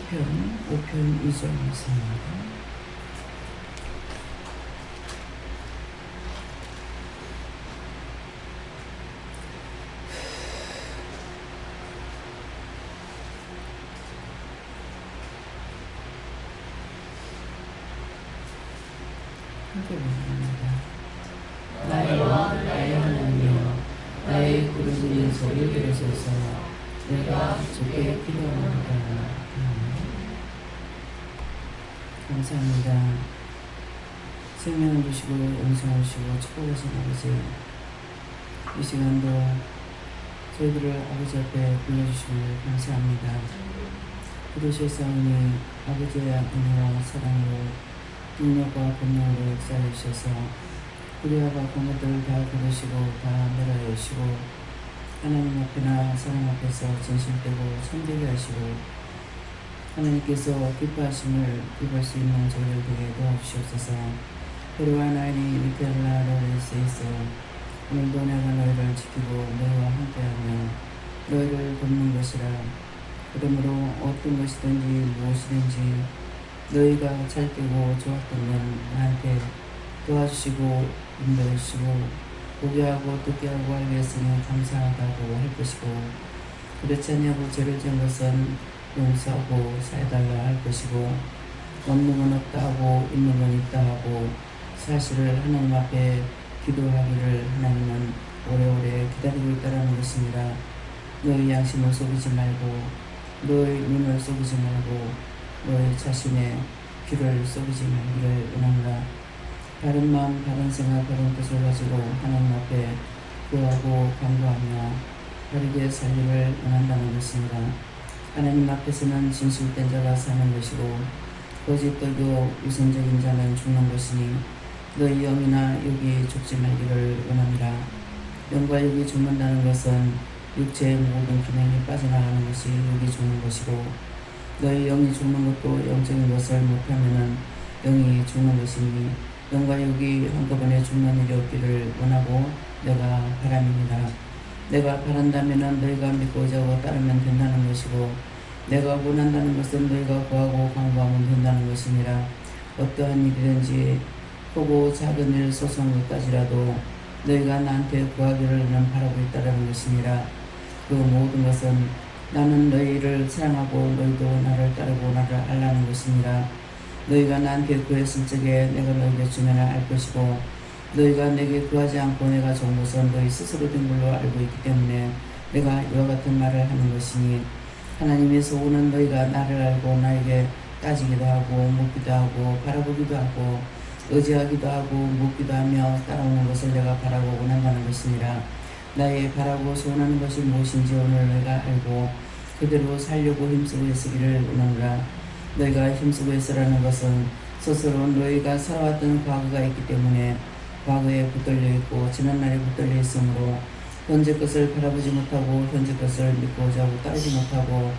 시편 5편 2절 말씀입니다. 함께 읽습니다. 나의 왕 나의 하나님이여 나의 부르짖는 소리 들으소서. 내가 주께 기도합니다. 감사합니다. 생명을 주시고 영생을 주시고 축복하신 아버지, 이 시간도 저희들을 아버지 앞에 불러주시길 감사합니다. 부르셨사오니 아버지의 은혜와 사랑으로 능력과 권능으로 역사해 주셔서 우리와 같은 것들을 다 부르시고 다 멸하여 주시고 하나님 앞에나 사람 앞에서 진실되고 참되게 하시고 하나님께서 기뻐하심을 입을 수 있는 저희를 되게 도와주시옵소서. 그리와 나인이 위태한 나라를 쓰이소. 오늘도 내가 너희를 지키고 너희와 함께하며 너희를 돕는 것이라. 그러므로 어떤 것이든지 무엇이든지 너희가 잘 되고 좋았다면 나한테 도와주시고 인도해주시고 보게 하고 듣게 하고 알게 했으니 감사하다고 할 것이고, 그렇지 아니하고 죄를 지은 것은 용서하고 사해달라 할 것이고, 없는 건 없다 하고 있는 건 있다 하고 사실을 하나님 앞에 기도하기를 하나님은 오래오래 기다리고 있다라는 것입니다. 너희 양심을 속이지 말고 너희 눈을 속이지 말고 너희 자신의 귀를 속이지 말기를 원합니다. 바른 마음, 바른 생각, 바른 뜻을 가지고 하나님 앞에 구하고 간구하며 바르게 살기를 원한다는 것입니다. 하나님 앞에서는 진실된 자가 사는 것이고 거짓되고 위선적인 자는 죽는 것이니 너희 영이나 육이 죽지 말기를 원합니다. 영과 육이 죽는다는 것은 육체의 모든 기능이 빠져나가는 것이 육이 죽는 것이고, 너희 영이 죽는 것도 영적인 것을 못하면은 영이 죽는 것이니 영과 육이 한꺼번에 죽는 일이 없기를 원하고 내가 바랍니다. 내가 바란다면은 너희가 믿고 의지하고 따르면 된다는 것이고, 내가 원한다는 것은 너희가 구하고 간구하면 된다는 것이니라. 어떠한 일이든지 크고 작은 일 소소한 것까지라도 너희가 나한테 구하기를 나는 바라고 있다는 것이니라. 그 모든 것은 나는 너희를 사랑하고 너희도 나를 따르고 나를 알라는 것이니라. 너희가 나한테 구했을 적에 내가 너희에게 주면 알 것이고, 너희가 내게 구하지 않고 내가 좋은 것은 너희 스스로 된 걸로 알고 있기 때문에 내가 이와 같은 말을 하는 것이니, 하나님에서 오는 너희가 나를 알고 나에게 따지기도 하고 묻기도 하고 바라보기도 하고 의지하기도 하고 묻기도 하며 따라오는 것을 내가 바라고 원한다는 것이니라. 나의 바라고 소원하는 것이 무엇인지 오늘 너희가 알고 그대로 살려고 힘쓰고 애쓰기를 원하노라. 너희가 힘쓰고 애쓰라는 것은 스스로 너희가 살아왔던 과거가 있기 때문에 과거에 붙들려 있고 지난날에 붙들려 있으므로 현재 것을 바라보지 못하고 현재 것을 믿고자 하고 따르지 못하고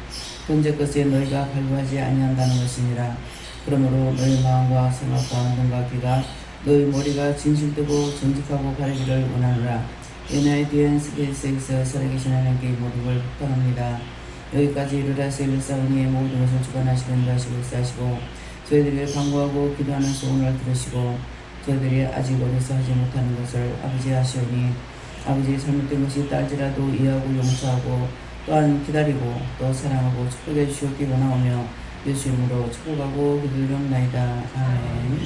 현재 것에 너희가 발부하지 아니한다는 것이니라. 그러므로 너희 마음과 생각과 눈과 귀가 너희 머리가 진실되고 정직하고 바르기를 원하노라. 예나의 뒤엔 스케일스에서 살아계신 하나님께 모든 걸 부탁합니다. 여기까지 이르라서 일사오니 모든 것을 주관하시는 자시고 일사하시고 저희들에게 간구하고 기도하는 소원을 들으시고 저희들이 아직 어려서 하지 못하는 것을 아버지 하시오니 아버지 잘못된 것이 있다 할지라도 이해하고 용서하고 또한 기다리고 또 사랑하고 축복해 주시옵기 원하오며 예수 이름으로 축복하고 기도드리옵나이다. 아멘.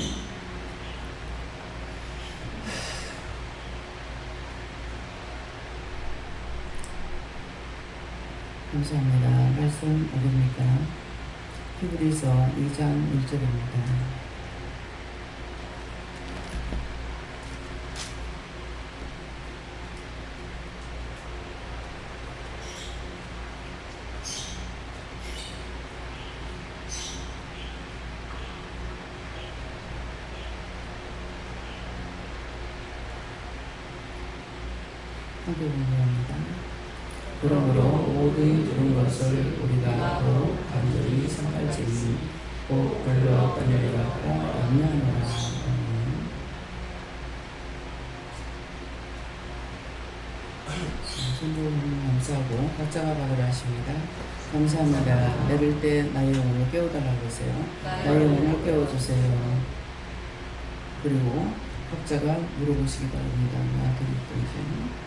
감사합니다. 말씀 어딥니까? 히브리서 2장 1절입니다. 함께 공부합니다. 그러므로 모든 들은 것을 우리가 더욱 간절히 생각할지니 곧 별로 떠내려 갖고 염려하노라. 전부 감사하고 각자가 받으라 하십니다. 감사합니다. 내릴 때 나의 영혼을 깨워달라고 하세요. 나의 영혼을 깨워주세요. 그리고 각자가 물어보시기 바랍니다. 나한테 묻든지.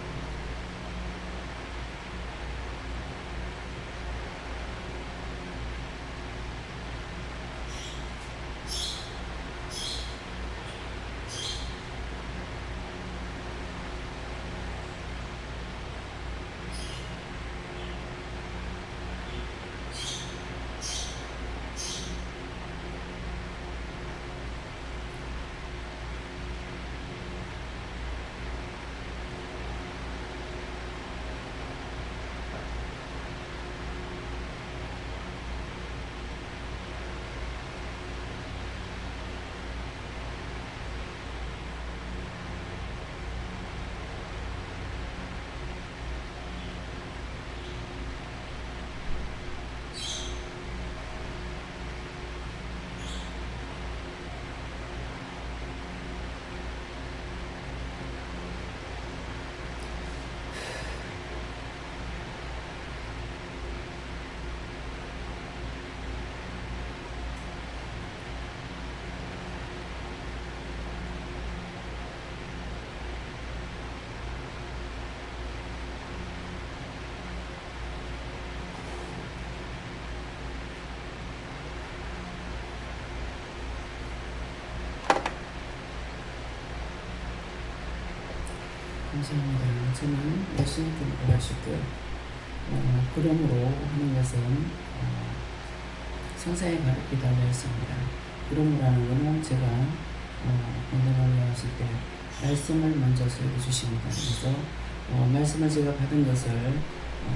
감사합니다. 저는 예수님께 물어가시고요. 그러므로 하는 것은 성사에 가르치달라 했습니다. 그러므라는 것은 제가 건강하려 하실 때 말씀을 먼저 설계 주십니다. 그래서 말씀을 제가 받은 것을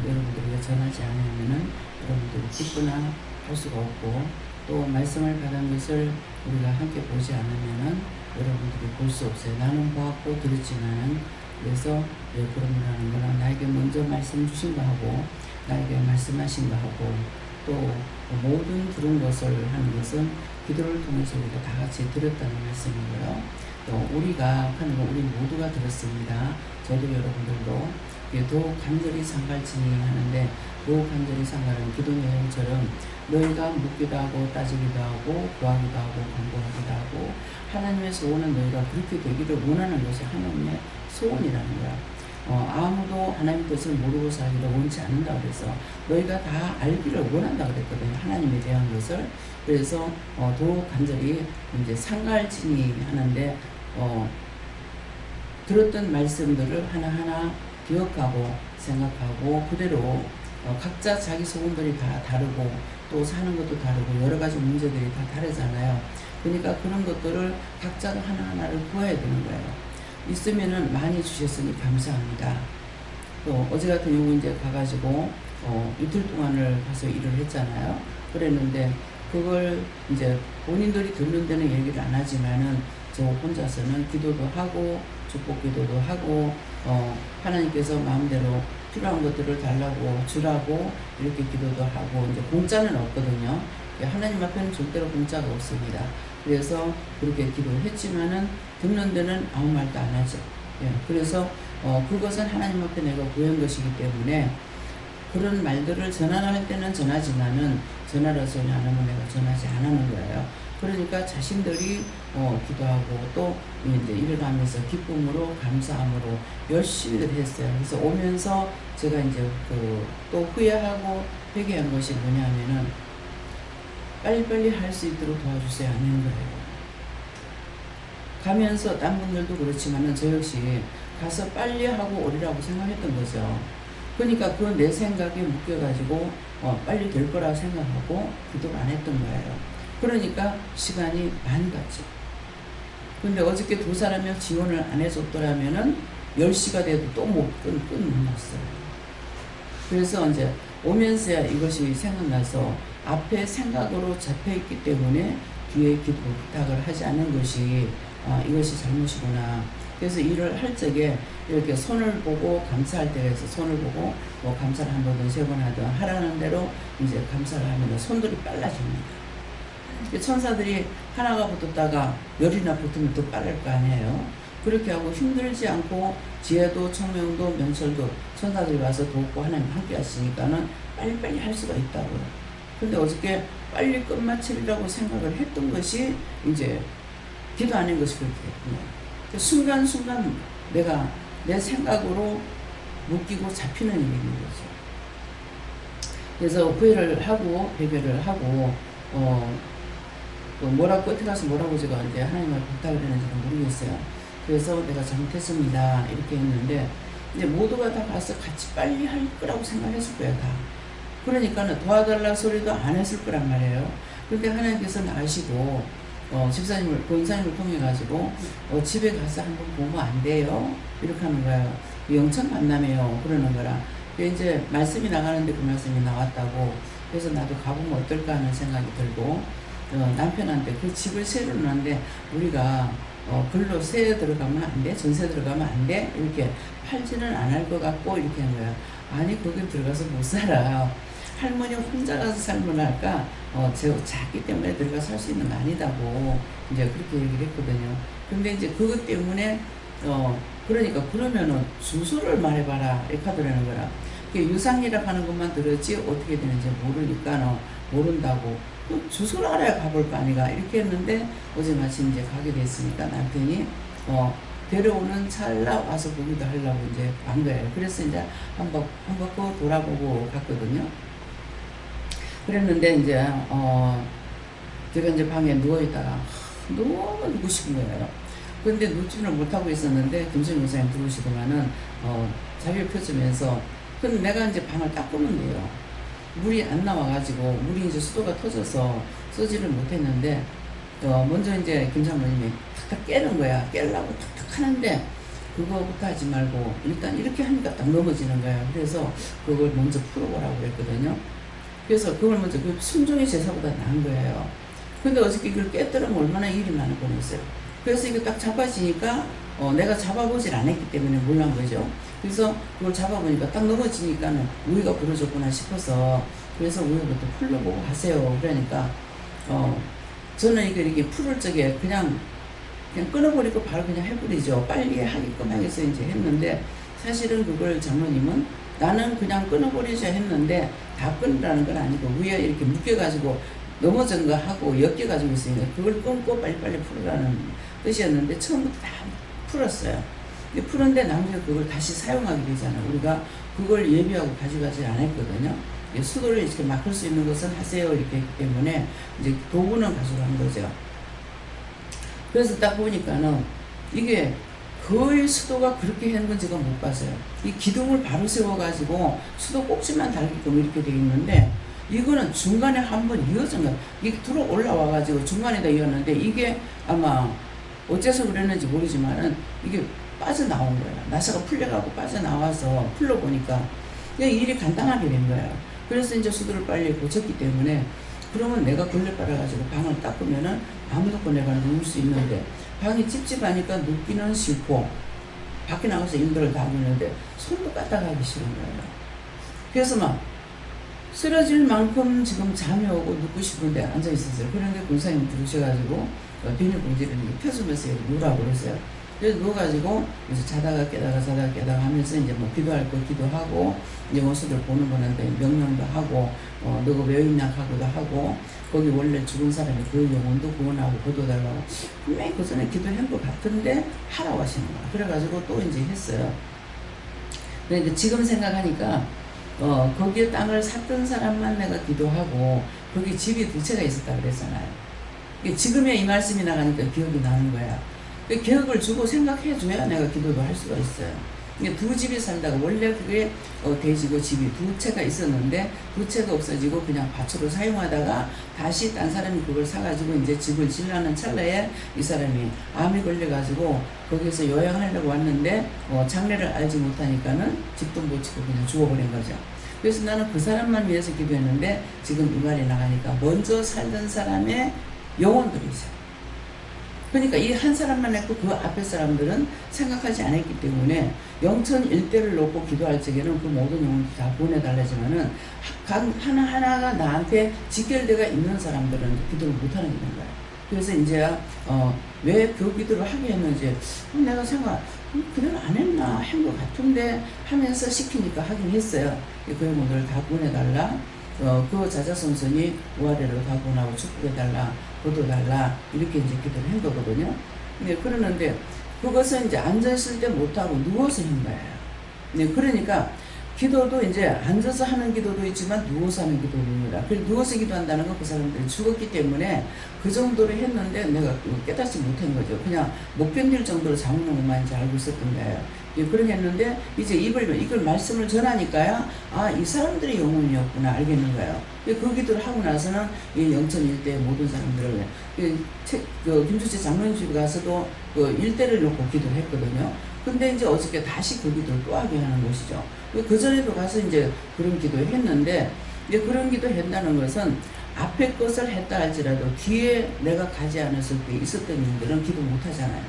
여러분들에게 전하지 않으면 여러분들이 기쁘나 할 수가 없고, 또 말씀을 받은 것을 우리가 함께 보지 않으면 여러분들이 볼 수 없어요. 나는 보았고 들었지만은. 그래서 그러므라는 거는 나에게 먼저 말씀 주신 거 하고 나에게 말씀하신 거 하고 또 모든 들은 것을 하는 것은 기도를 통해서 우리가 다 같이 들었다는 말씀이고요. 또 우리가 하는 거 우리 모두가 들었습니다. 저도 여러분들도 더욱 간절히 상갈지니 하는데, 더욱 간절히 상갈은 기도 내용처럼 너희가 묻기도 하고 따지기도 하고 구하기도 하고 간구하기도 하고 하나님에서 오는 너희가 그렇게 되기를 원하는 것이 하나님의 소원이라는 거야. 아무도 하나님 뜻을 모르고 살기를 원치 않는다 그래서 너희가 다 알기를 원한다 그랬거든요. 하나님에 대한 것을. 그래서 더욱 간절히 이제 상갈지니 하는데 들었던 말씀들을 하나하나 기억하고 생각하고 그대로 각자 자기 소원들이 다 다르고 또 사는 것도 다르고 여러 가지 문제들이 다 다르잖아요. 그러니까 그런 것들을 각자가 하나하나를 구해야 되는 거예요. 있으면은 많이 주셨으니 감사합니다. 또 어제 같은 경우 이제 가가지고 이틀 동안을 가서 일을 했잖아요. 그랬는데 그걸 이제 본인들이 듣는 데는 얘기를 안 하지만은 저 혼자서는 기도도 하고 축복 기도도 하고 하나님께서 마음대로 필요한 것들을 달라고 주라고 이렇게 기도도 하고, 이제 공짜는 없거든요. 하나님 앞에는 절대로 공짜가 없습니다. 그래서 그렇게 기도를 했지만은 듣는 데는 아무 말도 안 하죠. 그래서 그것은 하나님 앞에 내가 구한 것이기 때문에 그런 말들을 전하라 할 때는 전하지만은 전하라서 안 하면 내가 전하지 안 하는 거예요. 그러니까 자신들이 기도하고 또 이제 일을 하면서 기쁨으로 감사함으로 열심히들 했어요. 그래서 오면서 제가 이제 또 후회하고 회개한 것이 뭐냐면은 빨리빨리 할 수 있도록 도와주세요 하는 거예요. 가면서 딴 분들도 그렇지만은 저 역시 가서 빨리 하고 오리라고 생각했던 거죠. 그러니까 그 내 생각에 묶여가지고 빨리 될 거라고 생각하고 기도를 안 했던 거예요. 그러니까 시간이 많이 갔죠. 근데 어저께 두 사람이 지원을 안 해줬더라면은 10시가 돼도 또 못 끝났어요. 그래서 이제 오면서야 이것이 생각나서 앞에 생각으로 잡혀있기 때문에 뒤에 기도 부탁을 하지 않는 것이 이것이 잘못이구나. 그래서 일을 할 적에 이렇게 손을 보고 감사할 때가 있어. 손을 보고 뭐 감사를 한 번든 세 번 하든 하라는 대로 이제 감사를 하면 손들이 빨라집니다. 천사들이 하나가 붙었다가 열이나 붙으면 더 빠를 거 아니에요. 그렇게 하고 힘들지 않고 지혜도 청명도 명철도 천사들이 와서 돕고 하나님 함께 하시니까는 빨리빨리 할 수가 있다고요. 근데 어저께 빨리 끝마치려고 생각을 했던 것이 이제 기도 안 한 것이 그렇게 됐구나. 순간순간 내가 내 생각으로 묶이고 잡히는 일인 거죠. 그래서 후회를 하고 배별을 하고 뭐라고 끝에 가서 뭐라고 제가 이제 하나님을 부탁을 했는지는 모르겠어요. 그래서 내가 잘못했습니다 이렇게 했는데 이제 모두가 다 가서 같이 빨리 할 거라고 생각했을 거예요. 다. 그러니까는 도와달라 소리도 안 했을 거란 말이에요. 그런데 하나님께서 나으시고 집사님을 권사님을 통해 가지고 집에 가서 한번 보면 안 돼요? 이렇게 하는 거예요. 영천 만남이에요. 그러는 거라. 이제 말씀이 나가는데 그 말씀이 나왔다고. 그래서 나도 가보면 어떨까 하는 생각이 들고 남편한테 그 집을 새로 놓는데 우리가 글로 세 들어가면 안 돼? 전세 들어가면 안 돼? 이렇게 팔지는 안 할 것 같고 이렇게 한 거야. 아니 거기 들어가서 못 살아. 할머니 혼자 가서 살면 할까? 작기 때문에 들어가 살 수 있는 거 아니다고 이제 그렇게 얘기를 했거든요. 근데 이제 그것 때문에 그러니까 그러면은 주소를 말해봐라 이렇게 하더라는 거라. 유상이라 하는 것만 들었지 어떻게 되는지 모르니까 모른다고. 주소를 알아야 가볼 거 아니가 이렇게 했는데 어제 마침 이제 가게 됐으니까 남편이 데려오는 찰나 와서 보기도 하려고 이제 간 거예요. 그래서 이제 한 바퀴 돌아보고 갔거든요. 그랬는데 이제 제가 이제 방에 누워있다가 너무 누고 싶은 거예요. 근데 눕지는 못하고 있었는데 김수영 목사님 들어오시더만은 자기를 펴주면서 근데 내가 이제 방을 닦으면 돼요. 물이 안 나와가지고 물이 이제 수도가 터져서 쓰지를 못했는데 먼저 이제 김사모님이 탁탁 깨는 거야. 깨려고 탁탁 하는데 그거부터 하지 말고 일단 이렇게 하니까 딱 넘어지는 거야. 그래서 그걸 먼저 풀어보라고 그랬거든요. 그래서 그걸 먼저 그 순종의 제사보다 나은 거예요. 근데 어저께 이걸 깨뜨리면 얼마나 일이 많을 뻔했어요. 그래서 이거 딱 잡아지니까 내가 잡아보질 않았기 때문에 몰란 거죠. 그래서 그걸 잡아보니까 딱 넘어지니까는 우위가 부러졌구나 싶어서 그래서 우위부터 풀러보고 하세요. 그러니까 저는 이렇게 풀을 적에 그냥 끊어버리고 바로 그냥 해버리죠. 빨리 하게끔 하겠어 이제 했는데 사실은 그걸 장로님은 나는 그냥 끊어버리자 했는데 다 끊으라는 건 아니고 위에 이렇게 묶여가지고 넘어진 거 하고 엮여가지고 있으니까 그걸 끊고 빨리빨리 풀으라는 뜻이었는데 처음부터 다 풀었어요. 풀었는데 나중에 그걸 다시 사용하게 되잖아요. 우리가 그걸 예비하고 가져가지 않았거든요. 수도를 이렇게 막을 수 있는 것은 하세요 이렇게 했기 때문에 이제 도구는 가져간 거죠. 그래서 딱 보니까는 이게 거의 수도가 그렇게 하는 건 제가 못 봤어요. 이 기둥을 바로 세워가지고 수도 꼭지만 달게끔 이렇게 되어 있는데 이거는 중간에 한번 이어진 거예요. 이게 들어 올라와가지고 중간에다 이었는데 이게 아마 어째서 그랬는지 모르지만은 이게 빠져나온 거예요. 나사가 풀려가고 빠져나와서 풀러보니까 그냥 일이 간단하게 된 거예요. 그래서 이제 수도를 빨리 고쳤기 때문에 그러면 내가 걸레 빨아가지고 방을 닦으면은 아무도 내가 누울 수 있는데 방이 찝찝하니까 눕기는 싫고 밖에 나가서 일들을 다 하는데 손도 까딱하기 싫은 거예요. 그래서 막 쓰러질 만큼 지금 잠이 오고 눕고 싶은데 앉아 있었어요. 그런데 군사님이 들으셔가지고 비닐봉지를 펴주면서 누우라고 그랬어요. 그래서 누워가지고 이제 자다가 깨다가 하면서 이제 뭐 기도할 거 기도하고 이제 원수들 보는 거는데 명령도 하고 너가 왜 있냐 하고도 하고 거기 원래 죽은 사람이 그 영혼도 구원하고 거둬달라고 분명히 그 전에 기도한 것 같은데 하라고 하시는 거야. 그래가지고 또 이제 했어요. 그러니까 지금 생각하니까 거기에 땅을 샀던 사람만 내가 기도하고 거기 집이 두 채가 있었다 그랬잖아요. 지금에 이 말씀이 나가니까 기억이 나는 거야. 기억을 주고 생각해줘야 내가 기도도 할 수가 있어요. 두 집이 살다가 원래 그게 돼지고 집이 두 채가 있었는데 두 채가 없어지고 그냥 밭으로 사용하다가 다시 딴 사람이 그걸 사가지고 이제 집을 지으려는 찰나에 이 사람이 암이 걸려가지고 거기서 요양하려고 왔는데 장례를 알지 못하니까는 집도 못 짓고 그냥 죽어버린 거죠. 그래서 나는 그 사람만 위해서 기도했는데 지금 이 말이 나가니까 먼저 살던 사람의 영혼들이죠. 그러니까 이 한 사람만 했고 그 앞에 사람들은 생각하지 않았기 때문에 영천 일대를 놓고 기도할 적에는 그 모든 영혼들 다 보내달라지만은 하나하나가 나한테 직결되어 있는 사람들은 기도를 못하는 게 있는 거야. 그래서 이제 왜 그 기도를 하게 했는지 내가 생각 그냥 안 했나 한 것 같은데 하면서 시키니까 하긴 했어요. 그 영혼들을 다 보내달라. 그 자자손손이 우아래로 다 보내고 축복해달라, 거둬달라 이렇게 이제 기도를 한 거거든요. 네, 그러는데 그것은 이제 앉아있을 때 못하고 누워서 한 거예요. 네, 그러니까 기도도 이제 앉아서 하는 기도도 있지만 누워서 하는 기도도 있습니다. 그래서 누워서 기도한다는 건 그 사람들이 죽었기 때문에 그 정도로 했는데 내가 깨닫지 못한 거죠. 그냥 못 견딜 정도로 잡는 것만 이제 알고 있었던 거예요. 예, 그렇게 했는데 이제 이걸 말씀을 전하니까요. 아, 이 사람들이 영혼이었구나 알겠는 거예요. 그 기도를 하고 나서는 이 영천 일대의 모든 사람들을 그 김주재 장로님 집에 가서도 그 일대를 놓고 기도를 했거든요. 근데 이제 어저께 다시 그 기도를 또 하게 하는 것이죠. 그 전에도 가서 이제 그런 기도를 했는데, 이제 그런 기도 한다는 것은 앞에 것을 했다 할지라도 뒤에 내가 가지 않았을 때 있었던 일들은 기도 못 하잖아요.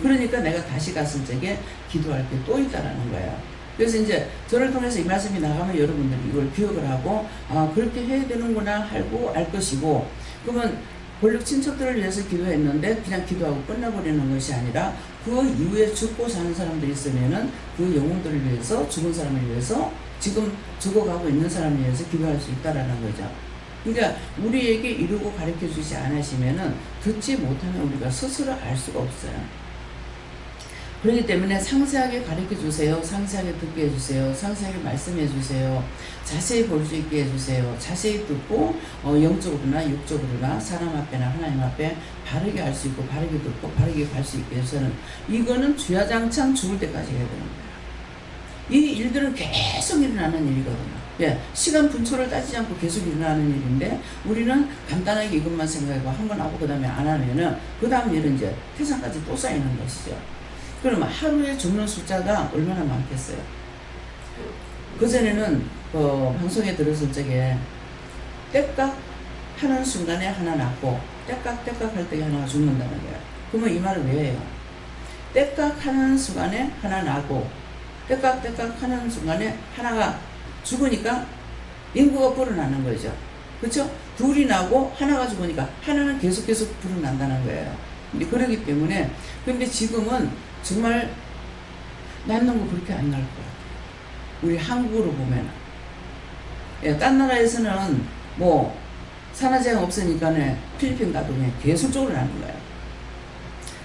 그러니까 내가 다시 갔을 적에 기도할 게 또 있다라는 거예요. 그래서 이제 저를 통해서 이 말씀이 나가면 여러분들이 이걸 기억을 하고, 아, 그렇게 해야 되는구나 하고 알 것이고, 그러면 권력 친척들을 위해서 기도했는데 그냥 기도하고 끝나버리는 것이 아니라 그 이후에 죽고 사는 사람들이 있으면은 그 영혼들을 위해서, 죽은 사람을 위해서, 지금 죽어가고 있는 사람을 위해서 기도할 수 있다라는 거죠. 그러니까 우리에게 이루고 가르쳐 주지 않으시면은 듣지 못하면 우리가 스스로 알 수가 없어요. 그렇기 때문에 상세하게 가르쳐 주세요. 상세하게 듣게 해주세요. 상세하게 말씀해 주세요. 자세히 볼 수 있게 해주세요. 자세히 듣고 영적으로나 육적으로나 사람 앞에나 하나님 앞에 바르게 할 수 있고 바르게 듣고 바르게 갈 수 있게 해서는 이거는 주야장창 죽을 때까지 해야 되는 거예요. 이 일들은 계속 일어나는 일이거든요. 예, 시간 분초를 따지지 않고 계속 일어나는 일인데 우리는 간단하게 이것만 생각하고 한 번 하고 그 다음에 안 하면은 그 다음 일은 이제 태산까지 또 쌓이는 것이죠. 그러면 하루에 죽는 숫자가 얼마나 많겠어요? 그전에는 방송에 들었을 적에 떼깍 하는 순간에 하나 낳고 떼깍 할 때 하나가 죽는다는 거예요. 그러면 이 말은 왜 해요? 떼깍 하는 순간에 하나 나고 떼깍 하는 순간에 하나가 죽으니까 인구가 불어나는 거죠. 그렇죠? 둘이 나고 하나가 죽으니까 하나는 계속 불어난다는 거예요. 그러기 때문에 근데 지금은 정말 낳는 거 그렇게 안 나올 것 같아요. 우리 한국으로 보면. 예, 딴 나라에서는 뭐 산화제가 없으니까 필리핀 가도 그냥 계속적으로 나는 거예요.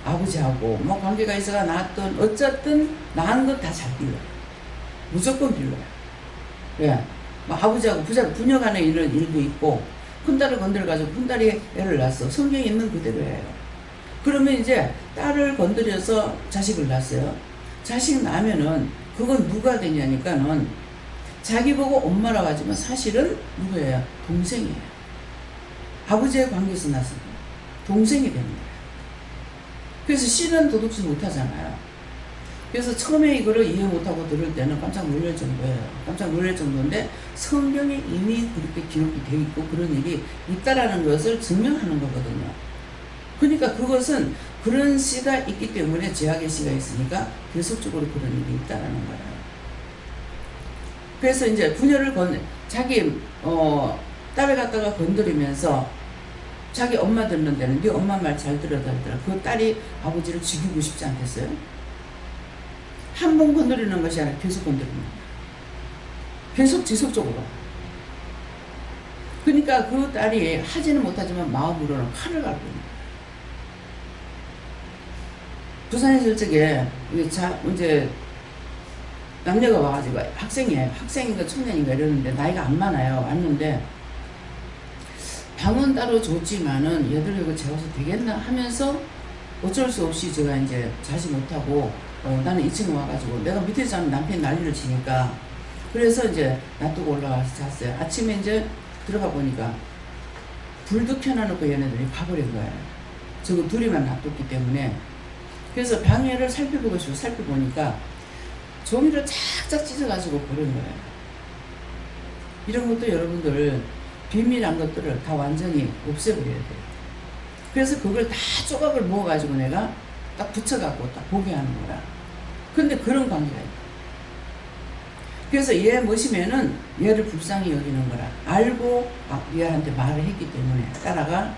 아버지하고 뭐 관계가 있어가 낳았던 어쨌든 낳은 건 다 잘 빌려요. 무조건 빌려요. 예, 뭐 아버지하고 부녀 간의 일도 있고 큰딸을 건드려가지고 큰딸이 애를 낳았어. 성경에 있는 그대로예요. 그러면 이제 딸을 건드려서 자식을 낳았어요. 자식 낳으면은 그건 누가 되냐니까는 자기 보고 엄마라고 하지만 사실은 누구예요? 동생이에요. 아버지의 관계에서 낳았으니까 동생이 되는 거예요. 그래서 씨는 도둑질 못하잖아요. 그래서 처음에 이거를 이해 못하고 들을 때는 깜짝 놀랄 정도예요. 깜짝 놀랄 정도인데 성경에 이미 그렇게 기록이 되어 있고 그런 일이 있다라는 것을 증명하는 거거든요. 그러니까 그것은 그런 씨가 있기 때문에 죄악의 씨가 있으니까 계속적으로 그런 일이 있다라는 거예요. 그래서 이제 부녀를 자기 딸을 갖다가 건드리면서 자기 엄마 듣는 데는 네 엄마 말 잘 들어달더라. 그 딸이 아버지를 죽이고 싶지 않겠어요? 한 번 건드리는 것이 아니라 계속 건드리는 거예요. 계속 지속적으로. 그러니까 그 딸이 하지는 못하지만 마음으로는 칼을 갈고 있는 거예요. 부산에 있을 적에 이제 남녀가 와가지고 학생인가 청년인가 이러는데 나이가 안 많아요. 왔는데 방은 따로 줬지만은 얘들 이거 재워서 되겠나 하면서 어쩔 수 없이 제가 이제 자지 못하고 나는 2층에 와가지고 내가 밑에 자면 남편이 난리를 치니까 그래서 이제 놔두고 올라가서 잤어요. 아침에 이제 들어가 보니까 불도 켜놔놓고 얘네들이 가버린 거예요. 저거 둘이만 놔뒀기 때문에. 그래서 방해를 살펴보고 싶어 살펴보니까 종이를 착착 찢어가지고 버린 거예요. 이런 것도 여러분들 비밀한 것들을 다 완전히 없애버려야 돼요. 그래서 그걸 다 조각을 모아가지고 내가 딱 붙여갖고 딱 보게 하는 거라. 근데 그런 관계가 있다. 그래서 얘 모시면은 얘를 불쌍히 여기는 거라. 알고 얘한테 말을 했기 때문에 딸아가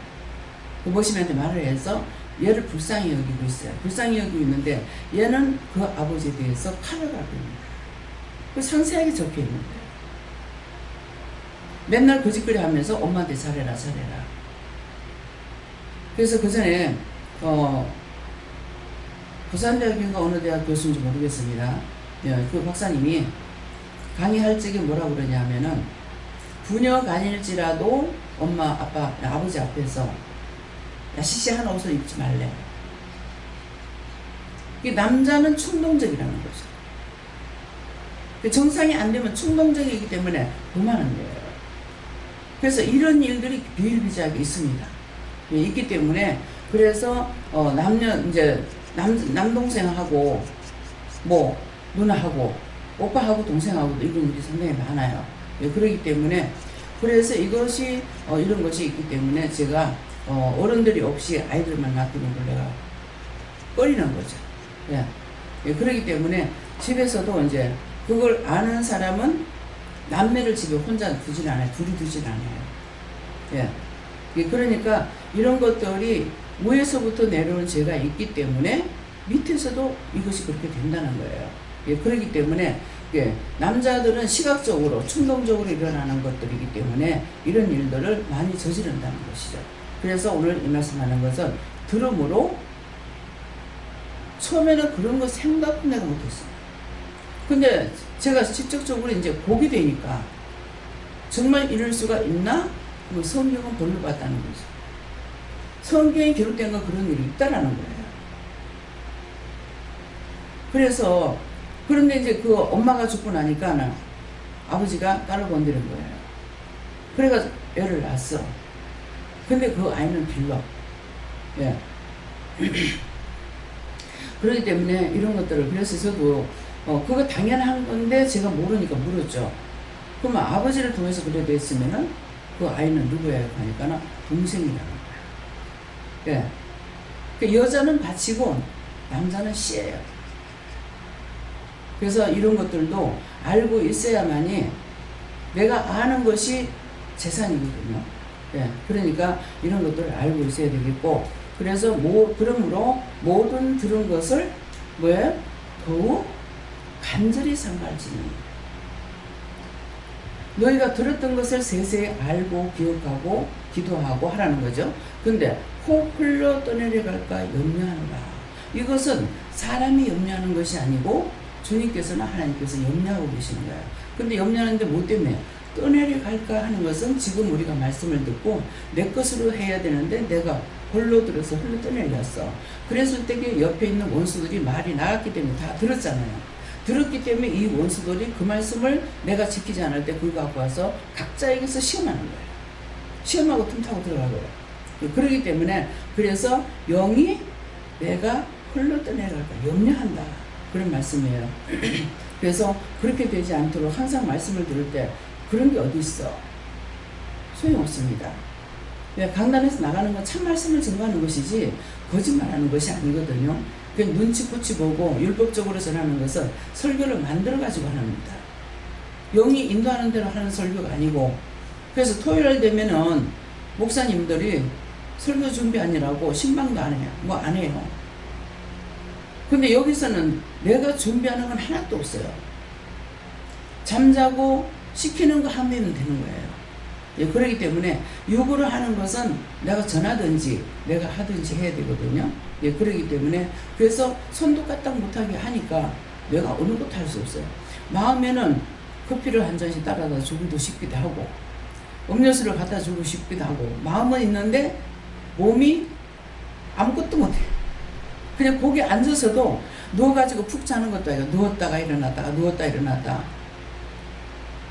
그 모심한테 말을 해서 얘를 불쌍히 여기고 있어요. 불쌍히 여기고 있는데 얘는 그 아버지에 대해서 칼을 갈고 있는 거예요. 그 상세하게 적혀 있는 거예요. 맨날 거짓거리 하면서 엄마한테 잘해라 잘해라. 그래서 그 전에 부산대학인가 어느 대학 교수인지 모르겠습니다. 그 박사님이 강의할 적에 뭐라고 그러냐 하면은 부녀가 아닐지라도 엄마 아빠 아버지 앞에서 야 시시한 옷을 입지 말래. 이 남자는 충동적이라는 거죠. 정상이 안 되면 충동적이기 때문에 도망하는 거예요. 그래서 이런 일들이 비일비재하게 있습니다. 있기 때문에 그래서 남동생하고 뭐 누나하고 오빠하고 동생하고도 이런 일이 상당히 많아요. 그렇기 때문에 그래서 이것이 이런 것이 있기 때문에 제가 어른들이 없이 아이들만 놔두는 걸 내가 꺼리는 거죠. 그렇기 때문에 집에서도 이제 그걸 아는 사람은 남매를 집에 혼자 두진 않아요. 둘이 두진 않아요. 그러니까 이런 것들이 위에서부터 내려오는 죄가 있기 때문에 밑에서도 이것이 그렇게 된다는 거예요. 그렇기 때문에 남자들은 시각적으로 충동적으로 일어나는 것들이기 때문에 이런 일들을 많이 저지른다는 것이죠. 그래서 오늘 이 말씀하는 것은 들음으로 처음에는 그런 거 생각도 내가 못했어요. 근데 제가 직접적으로 이제 보게 되니까 정말 이럴 수가 있나? 뭐 성경은 벌을 받다는 거죠. 성경에 기록된 건 그런 일이 있다라는 거예요. 그래서 그런데 이제 그 엄마가 죽고 나니까 아버지가 딸을 건드린 거예요. 그래가지고 애를 낳았어. 근데 그 아이는 빌러. 그렇기 때문에 이런 것들을 그래서 저도 그거 당연한 건데 제가 모르니까 물었죠. 그러면 아버지를 통해서 그래도 했으면은 그 아이는 누구예요? 하니까 동생이라는 거예요. 그 여자는 바치고 남자는 씨예요. 그래서 이런 것들도 알고 있어야만이 내가 아는 것이 재산이거든요. 그러니까 이런 것들을 알고 있어야 되겠고, 그래서 그러므로 모든 들은 것을 뭐예요? 더욱 간절히 삼갈지니 너희가 들었던 것을 세세히 알고 기억하고 기도하고 하라는 거죠. 근데 혹 흘러 떠내려갈까 염려하노라. 이것은 사람이 염려하는 것이 아니고 주님께서는 하나님께서 염려하고 계시는 거예요. 근데 염려하는데 뭐 때문에? 떠내려갈까 하는 것은 지금 우리가 말씀을 듣고 내 것으로 해야 되는데 내가 홀로 들어서 홀로 떠내렸어. 그랬을 때 옆에 있는 원수들이 말이 나갔기 때문에 다 들었잖아요. 들었기 때문에 이 원수들이 그 말씀을 내가 지키지 않을 때 그걸 갖고 와서 각자에게서 시험하는 거예요. 시험하고 틈타고 들어가고요. 그렇기 때문에 그래서 영이 내가 홀로 떠내려갈까 염려한다. 그런 말씀이에요. 그래서 그렇게 되지 않도록 항상 말씀을 들을 때 그런 게 어디 있어? 소용없습니다. 강단에서 나가는 건 참 말씀을 증거하는 것이지 거짓말하는 것이 아니거든요. 그냥 눈치코치 보고 율법적으로 전하는 것은 설교를 만들어가지고 합니다. 영이 인도하는 대로 하는 설교가 아니고, 그래서 토요일 되면은 목사님들이 설교 준비하느라고 신방도 안 해요. 뭐 안 해요. 근데 여기서는 내가 준비하는 건 하나도 없어요. 잠자고 시키는 거 하면 되는 거예요. 그렇기 때문에 요구를 하는 것은 내가 전하든지 내가 하든지 해야 되거든요. 그렇기 때문에 그래서 손도 까딱 못하게 하니까 내가 어느 것도 할 수 없어요. 마음에는 커피를 한 잔씩 따라다 주기도 싶기도 하고 음료수를 갖다 주고 싶기도 하고 마음은 있는데 몸이 아무것도 못해. 그냥 거기 앉아서도 누워가지고 푹 자는 것도 아니고 누웠다가 일어났다가 누웠다 일어났다.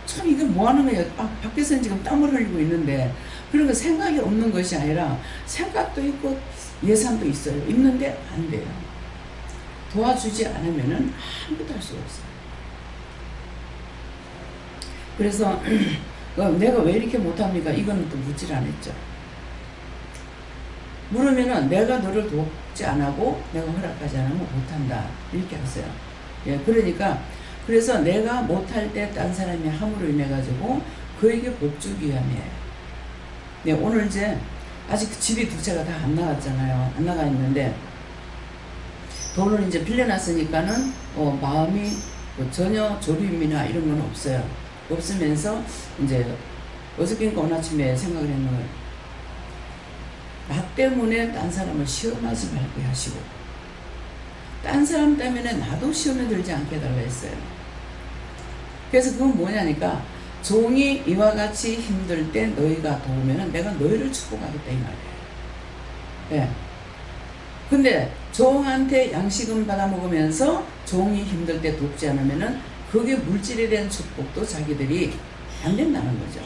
참 이게 뭐하는 거야. 밖에서는 지금 땀을 흘리고 있는데 그런 거 생각이 없는 것이 아니라 생각도 있고 예산도 있어요. 있는데 안 돼요. 도와주지 않으면은 아무것도 할 수가 없어요. 그래서 내가 왜 이렇게 못합니까? 이거는 또 묻질 않았죠. 물으면은 내가 너를 돕지 않고 내가 허락하지 않으면 못한다. 이렇게 하세요. 그러니까 그래서 내가 못할 때 딴 사람이 함으로 인해 가지고 그에게 복 주기 위함이에요. 오늘 이제 아직 그 집이 두 채가 다 안 나갔잖아요. 안 나가 있는데 돈을 이제 빌려놨으니까는 마음이 뭐 전혀 조립이나 이런 건 없어요. 없으면서 이제 어저께인가 오늘 아침에 생각을 했는 거예요. 나 때문에 딴 사람을 시험하지 말게 하시고 딴 사람 때문에 나도 시험에 들지 않게 해달라 했어요. 그래서 그건 뭐냐니까 종이 이와 같이 힘들 때 너희가 도우면 내가 너희를 축복하겠다 이 말이에요. 예. 근데 종한테 양식은 받아 먹으면서 종이 힘들 때 돕지 않으면은 그게 물질에 대한 축복도 자기들이 안 된다는 거죠.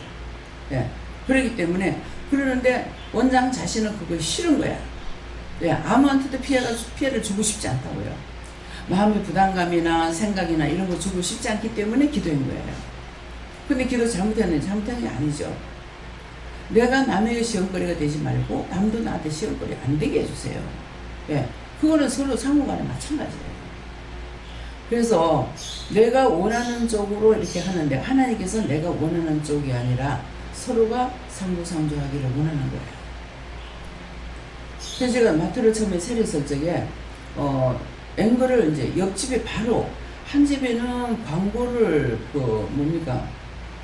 예. 그렇기 때문에 그러는데 원장 자신은 그거 싫은 거야. 예. 아무한테도 피해를 주고 싶지 않다고요. 마음의 부담감이나 생각이나 이런 거 주고 싶지 않기 때문에 기도한 거예요. 근데 기도 잘못했는지 잘못한 게 아니죠. 내가 남에게 시험거리가 되지 말고 남도 나한테 시험거리 안 되게 해주세요. 예, 그거는 서로 상호간에 마찬가지예요. 그래서 내가 원하는 쪽으로 이렇게 하는데 하나님께서 내가 원하는 쪽이 아니라 서로가 상부상조하기를 원하는 거예요. 그래서 제가 마트를 처음에 세렸을 적에 앵글을 이제 옆집에 바로 한 집에는 광고를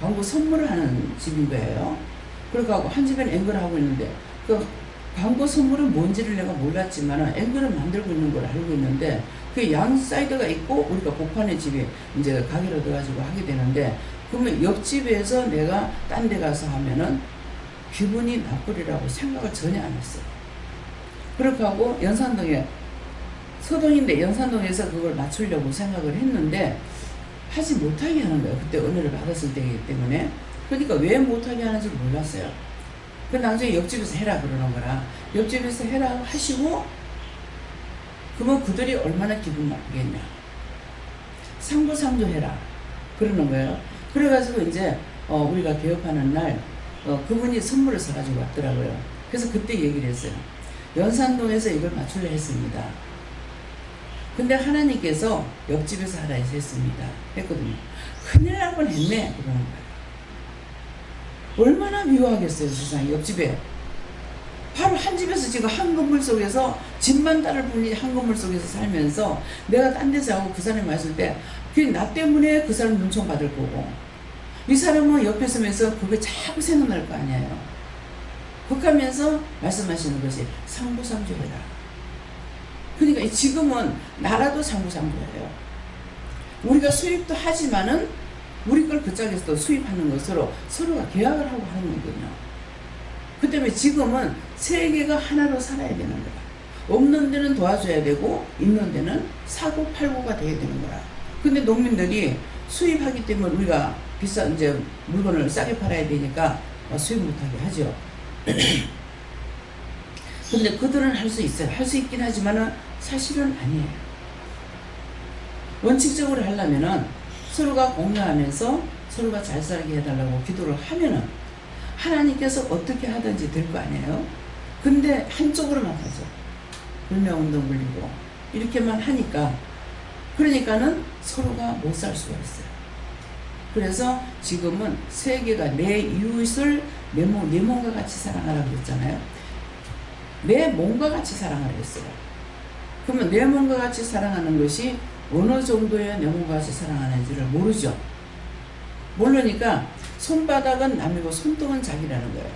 광고 선물을 하는 집인 거예요. 그래갖고 한 집에는 앵글을 하고 있는데 그 광고 선물은 뭔지를 내가 몰랐지만 앵글을 만들고 있는 걸 알고 있는데 그 양 사이드가 있고 우리가 복판에 집에 이제 가게로 들어가지고 하게 되는데 그러면 옆집에서 내가 딴 데 가서 하면은 기분이 나쁘리라고 생각을 전혀 안 했어요. 그렇게 하고 연산동에 서동인데 연산동에서 그걸 맞추려고 생각을 했는데 하지 못하게 하는 거예요. 그때 은혜를 받았을 때이기 때문에. 그러니까 왜 못하게 하는지 몰랐어요. 그 나중에 옆집에서 해라 그러는 거라. 옆집에서 해라 하시고 그러면 그들이 얼마나 기분 나쁘겠냐. 상부상조해라 그러는 거예요. 그래가지고 이제 우리가 개업하는 날 그분이 선물을 사가지고 왔더라고요. 그래서 그때 얘기를 했어요. 연산동에서 이걸 맞추려 했습니다. 근데 하나님께서 옆집에서 하라 해서 했습니다. 했거든요. 큰일 날 뻔했네 그러는 거예요. 얼마나 미워하겠어요 세상에. 옆집에 바로 한 집에서 지금 한 건물 속에서 집만 따를 분이 한 건물 속에서 살면서 내가 딴 데서 하고 그 사람이 왔을 때 그게 나 때문에 그 사람 눈총 받을 거고 이 사람은 옆에 서면서 그게 자꾸 생각날 거 아니에요. 그렇게하면서 말씀하시는 것이 상부상조해라. 그러니까 지금은 나라도 상부상조해요. 우리가 수입도 하지만은 우리 걸 그쪽에서도 수입하는 것으로 서로가 계약을 하고 하는 거거든요. 그 때문에 지금은 세계가 하나로 살아야 되는 거야. 없는 데는 도와줘야 되고 있는 데는 사고 팔고가 돼야 되는 거야. 근데 농민들이 수입하기 때문에 우리가 비싼 이제 물건을 싸게 팔아야 되니까 수입 못하게 하죠. 근데 그들은 할 수 있어요. 할 수 있긴 하지만은 사실은 아니에요. 원칙적으로 하려면은 서로가 공유하면서 서로가 잘 살게 해달라고 기도를 하면은 하나님께서 어떻게 하든지 될 거 아니에요. 근데 한쪽으로만 하죠. 불매운동 불리고 이렇게만 하니까 그러니까는 서로가 못 살 수가 있어요. 그래서 지금은 세계가 내 이웃을 내 몸과 같이 사랑하라고 그랬잖아요. 내 몸과 같이 사랑하라 했어요. 그러면 내 몸과 같이 사랑하는 것이 어느 정도의 내 몸과 같이 사랑하는지를 모르죠. 모르니까 손바닥은 남이고 손등은 자기라는 거예요.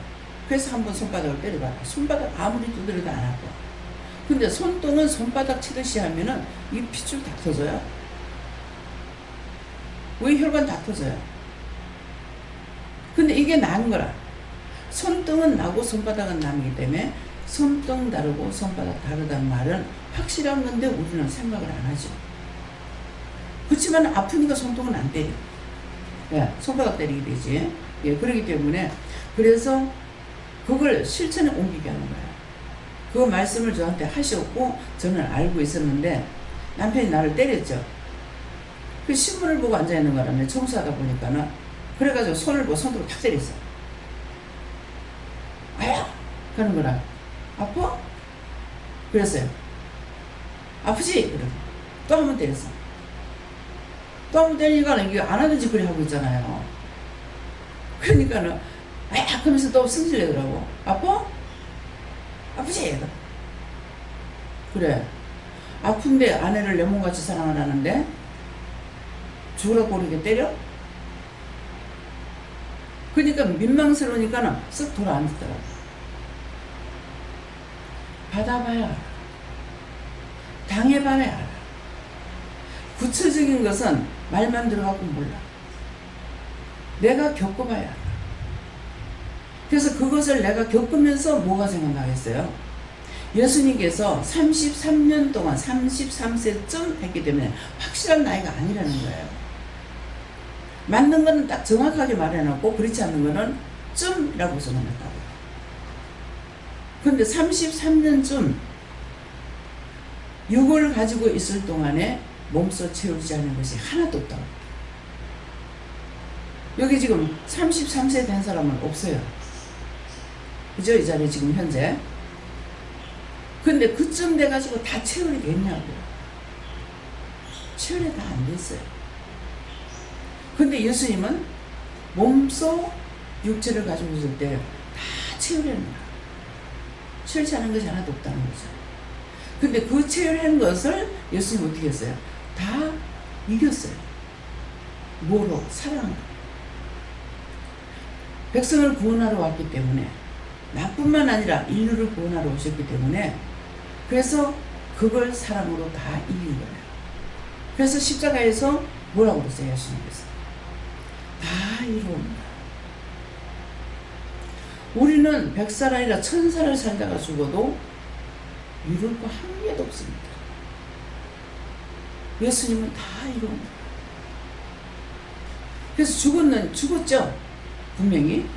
그래서 한번 손바닥을 때려봐라. 손바닥 아무리 두드려도 안 아파. 근데 손등은 손바닥 치듯이 하면은 이 핏줄 다 터져요. 왜 혈관 다 터져요? 근데 이게 나은 거라. 손등은 나고 손바닥은 남이기 때문에 손등 다르고 손바닥 다르다는 말은 확실한 건데 우리는 생각을 안 하죠. 그렇지만 아프니까 손등은 안 때려. 예, 손바닥 때리게 되지. 예, 그렇기 때문에 그래서 그걸 실천에 옮기게 하는 거예요. 그 말씀을 저한테 하셨고 저는 알고 있었는데 남편이 나를 때렸죠. 그 신문을 보고 앉아있는 거라며 청소하다 보니까는 그래가지고 손으로 탁 때렸어. 아야! 그러는 거라. 아파? 그랬어요. 아프지? 그래. 또 한 번 때렸어. 또 한 번 때리니까 이게 안 하는 짓거리 하고 있잖아요. 그러니까는 아야! 그러면서 또 승질내더라고. 아파? 아프지? 그래. 아픈데 아내를 내 몸같이 사랑하라는데 죽으라고 그렇게 때려? 그러니까 민망스러우니까는 쓱 돌아앉더라고. 받아봐야 알아. 당해봐야 알아. 구체적인 것은 말만 들어가고 몰라. 내가 겪어봐야 알아. 그래서 그것을 내가 겪으면서 뭐가 생각나겠어요? 예수님께서 33년 동안 33세쯤 했기 때문에 확실한 나이가 아니라는 거예요. 맞는 거는 딱 정확하게 말해놓고 그렇지 않는 거는 쯤이라고 써놓았다고. 근데 33년쯤 육을 가지고 있을 동안에 몸소 채우지 않은 것이 하나도 없다고. 여기 지금 33세 된 사람은 없어요. 그죠? 이 자리에 지금 현재. 근데 그쯤 돼가지고 다 채울이 됐냐고요. 채울이 다 안 됐어요. 근데 예수님은 몸소 육체를 가지고 있을 때 다 채우려는 거야. 채울지 않은 것이 하나도 없다는 거죠. 근데 그 채울한 것을 예수님 어떻게 했어요? 다 이겼어요. 뭐로? 사랑으로. 백성을 구원하러 왔기 때문에, 나뿐만 아니라 인류를 구원하러 오셨기 때문에, 그래서 그걸 사랑으로 다 이긴 거예요. 그래서 십자가에서 뭐라고 그랬어요? 예수님께서 다 이루었다. 우리는 100살 아니라 1000살을 살다가 죽어도 이룰 거 한 개도 없습니다. 예수님은 다 이루었다. 그래서 죽었죠. 분명히.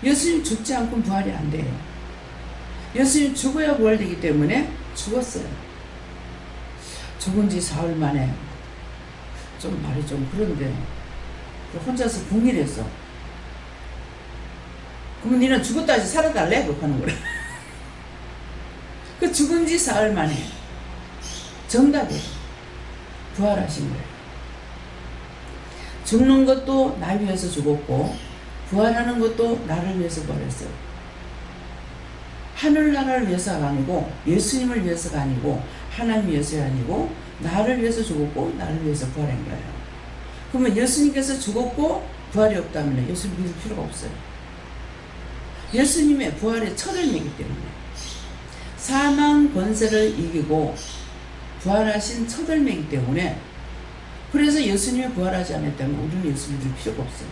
예수님 죽지 않고 부활이 안 돼요. 예수님 죽어야 부활되기 때문에 죽었어요. 죽은 지 사흘 만에, 좀 말이 좀 그런데, 혼자서 궁일했어. 그러면 니는 죽었다 하지 살아달래? 그렇게 하는 거래. 그 죽은 지 사흘 만에 정답이에요. 부활하신 거예요. 죽는 것도 날 위해서 죽었고, 부활하는 것도 나를 위해서 부활했어요. 하늘나라를 위해서가 아니고, 예수님을 위해서가 아니고, 하나님 위해서가 아니고, 나를 위해서 죽었고, 나를 위해서 부활한 거예요. 그러면 예수님께서 죽었고 부활이 없다면 예수님 믿을 필요가 없어요. 예수님의 부활의 첫 열매이기 때문에, 사망 권세를 이기고 부활하신 첫 열매이기 때문에, 그래서 예수님이 부활하지 않았다면 우리는 예수 믿을 필요가 없어요.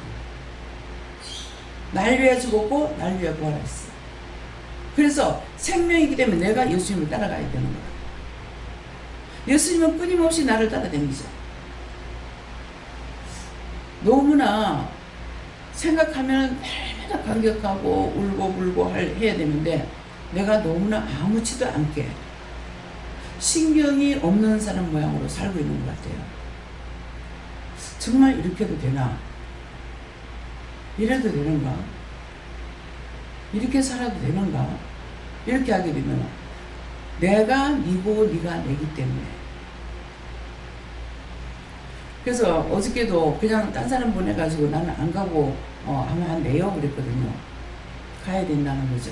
날 위해 죽었고 날 위해 부활했어. 그래서 생명이기 때문에 내가 예수님을 따라가야 되는 거야. 예수님은 끊임없이 나를 따라다니죠. 너무나 생각하면 매일매일 감격하고 울고 불고 해야 되는데, 내가 너무나 아무렇지도 않게 신경이 없는 사람 모양으로 살고 있는 것 같아요. 정말 이렇게도 되나? 이래도 되는가? 이렇게 살아도 되는가? 이렇게 하게 되면 내가 니고 니가 내기 때문에. 그래서 어저께도 그냥 딴 사람 보내가지고 나는 안 가고 아마 한 내요 그랬거든요. 가야 된다는 거죠.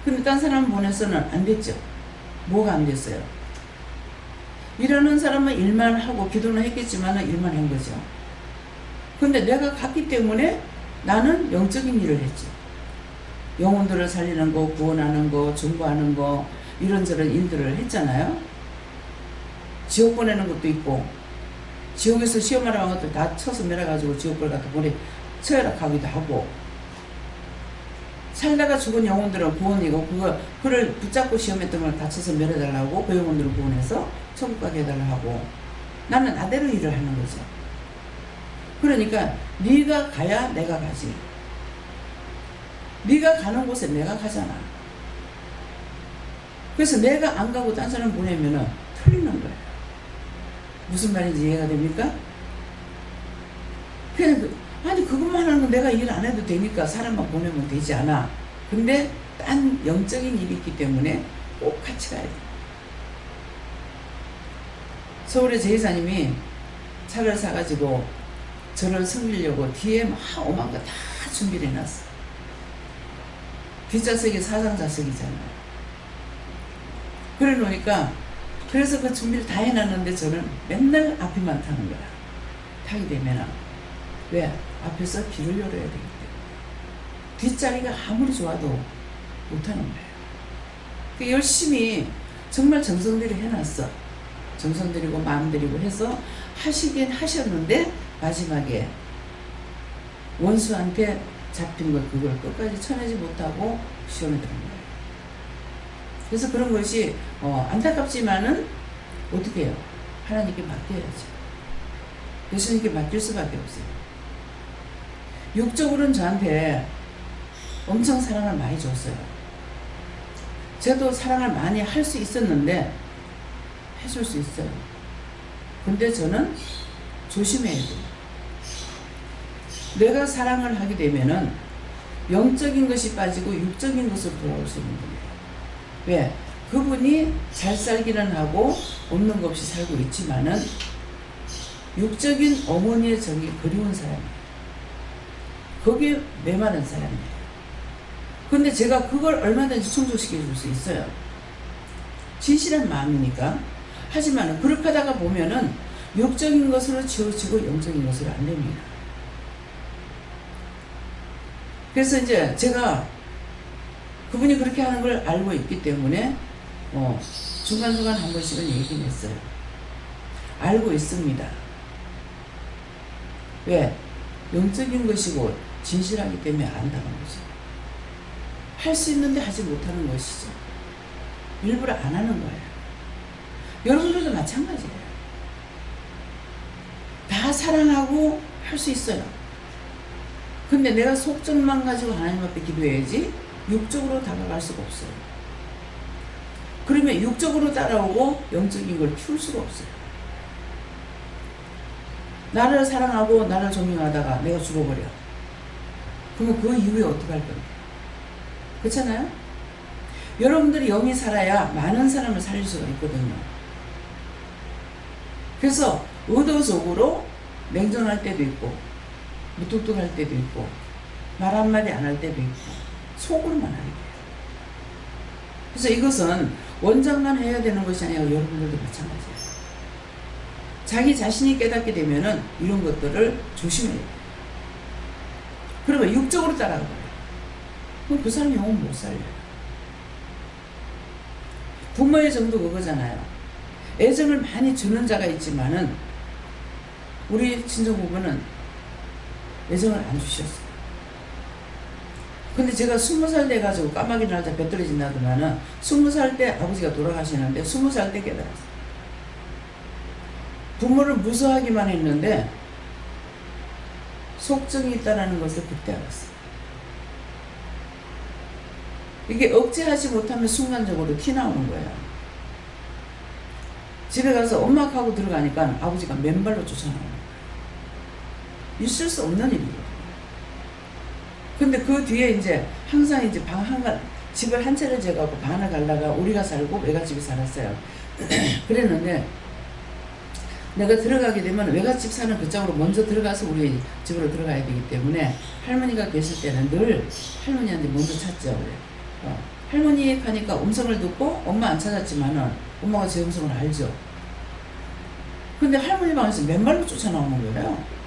근데 딴 사람 보내서는 안 됐죠. 뭐가 안 됐어요? 일하는 사람은 일만 하고 기도는 했겠지만 일만 한 거죠. 근데 내가 갔기 때문에 나는 영적인 일을 했죠. 영혼들을 살리는 거, 구원하는 거, 중보하는 거, 이런저런 일들을 했잖아요. 지옥 보내는 것도 있고, 지옥에서 시험하러 간 것도 다 쳐서 밀어가지고 지옥불 갖다 쳐야 가기도 하고, 살다가 죽은 영혼들은 구원이고, 그를 붙잡고 시험했던 걸 다 쳐서 밀어달라고 그 영혼들을 구원해서 천국 가게 해달라고 하고, 나는 나대로 일을 하는 거죠. 그러니까 네가 가야 내가 가지. 네가 가는 곳에 내가 가잖아. 그래서 내가 안 가고 딴 사람 보내면은 틀리는 거예요. 무슨 말인지 이해가 됩니까? 그냥 아니 그것만 하는 건 내가 일 안 해도 되니까 사람만 보내면 되지 않아. 근데 딴 영적인 일이 있기 때문에 꼭 같이 가야 돼. 서울의 제이사님이 차를 사가지고 저를 섬기려고 뒤에 막 오만 거 다 준비를 해놨어. 뒷좌석이 사상좌석이잖아요. 그래 놓으니까 그래서 그 준비를 다 해놨는데 저는 맨날 앞에만 타는 거야. 타게 되면 왜? 앞에서 길을 열어야 되기 때문에 뒷자리가 아무리 좋아도 못하는 거예요. 그 열심히 정말 정성 들여 해놨어. 정성 들이고 마음 들이고 해서 하시긴 하셨는데 마지막에 원수한테 잡힌 걸 그걸 끝까지 쳐내지 못하고 시험에 들은 거예요. 그래서 그런 것이 안타깝지만은 어떻게 해요? 하나님께 맡겨야죠. 예수님께 맡길 수밖에 없어요. 육적으로는 저한테 엄청 사랑을 많이 줬어요. 저도 사랑을 많이 할 수 있었는데 해줄 수 있어요. 근데 저는 조심해야 돼요. 내가 사랑을 하게 되면은 영적인 것이 빠지고 육적인 것으로 돌아올 수 있는 거예요. 왜? 그분이 잘 살기는 하고 없는 것 없이 살고 있지만은 육적인 어머니의 정이 그리운 사람이에요. 거기에 메마른 사람이에요. 근데 제가 그걸 얼마든지 충족시켜 줄 수 있어요. 진실한 마음이니까. 하지만 그렇게 하다가 보면은 육적인 것으로 치우치고 영적인 것으로 안 됩니다. 그래서 이제 제가 그분이 그렇게 하는 걸 알고 있기 때문에 중간중간 한 번씩은 얘기는 했어요. 알고 있습니다. 왜? 영적인 것이고 진실하기 때문에 안다는 거죠. 할 수 있는데 하지 못하는 것이죠. 일부러 안 하는 거예요. 여러분들도 마찬가지예요. 다 사랑하고 할 수 있어요. 근데 내가 속정만 가지고 하나님 앞에 기도해야지 육적으로 다가갈 수가 없어요. 그러면 육적으로 따라오고 영적인 걸 키울 수가 없어요. 나를 사랑하고 나를 존경하다가 내가 죽어버려. 그러면 그 이후에 어떻게 할 겁니까? 그렇잖아요? 여러분들이 영이 살아야 많은 사람을 살릴 수가 있거든요. 그래서 의도적으로 냉정할 때도 있고 무뚝뚝할 때도 있고 말 한마디 안 할 때도 있고 속으로만 하게 돼요. 그래서 이것은 원장만 해야 되는 것이 아니라 여러분들도 마찬가지예요. 자기 자신이 깨닫게 되면은 이런 것들을 조심해야 돼요. 그러면 육적으로 따라가요. 그럼 그 사람이 영혼 못 살려요. 부모의 정도 그거잖아요. 애정을 많이 주는 자가 있지만은 우리 친정부부는 애정을 안 주셨어요. 근데 제가 20살 돼가지고 까마귀 날짜 배 떨어진다더만은 20살 때 아버지가 돌아가시는데 20살 때 깨달았어요. 부모를 무서워하기만 했는데 속정이 있다는 것을 그때 알았어요. 이게 억제하지 못하면 순간적으로 티 나오는 거예요. 집에 가서 엄마하고 들어가니까 아버지가 맨발로 쫓아나오는 거예요. 있을 수 없는 일이에요. 근데 그 뒤에 이제 항상 이제 방 한간 집을 한 채를 재갖고 방을 갈다가 우리가 살고 외갓집에 살았어요. 그랬는데 내가 들어가게 되면 외갓집 사는 그쪽으로 먼저 들어가서 우리 집으로 들어가야 되기 때문에 할머니가 계실 때는 늘 할머니한테 먼저 찾죠. 할머니 하니까 음성을 듣고 엄마 안 찾았지만은 엄마가 제 음성을 알죠. 근데 할머니 방에서 맨발로 쫓아나오는 거예요.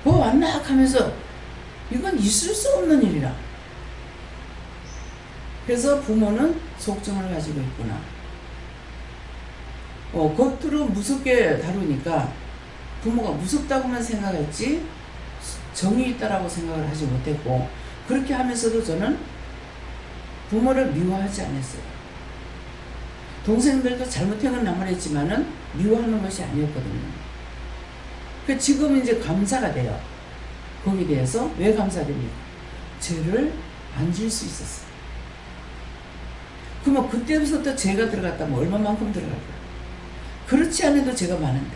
뭐 왔나 하면서 이건 있을 수 없는 일이라. 그래서 부모는 속정을 가지고 있구나. 겉으로 무섭게 다루니까 부모가 무섭다고만 생각했지 정이 있다라고 생각을 하지 못했고, 그렇게 하면서도 저는 부모를 미워하지 않았어요. 동생들도 잘못한 건 나만 했지만은 미워하는 것이 아니었거든요. 그 지금 이제 감사가 돼요. 거기에 대해서 왜 감사됩니까? 죄를 안 질 수 있었어요. 그러면 그때부터 죄가 들어갔다면 얼마만큼 들어갈까요? 그렇지 않아도 죄가 많은데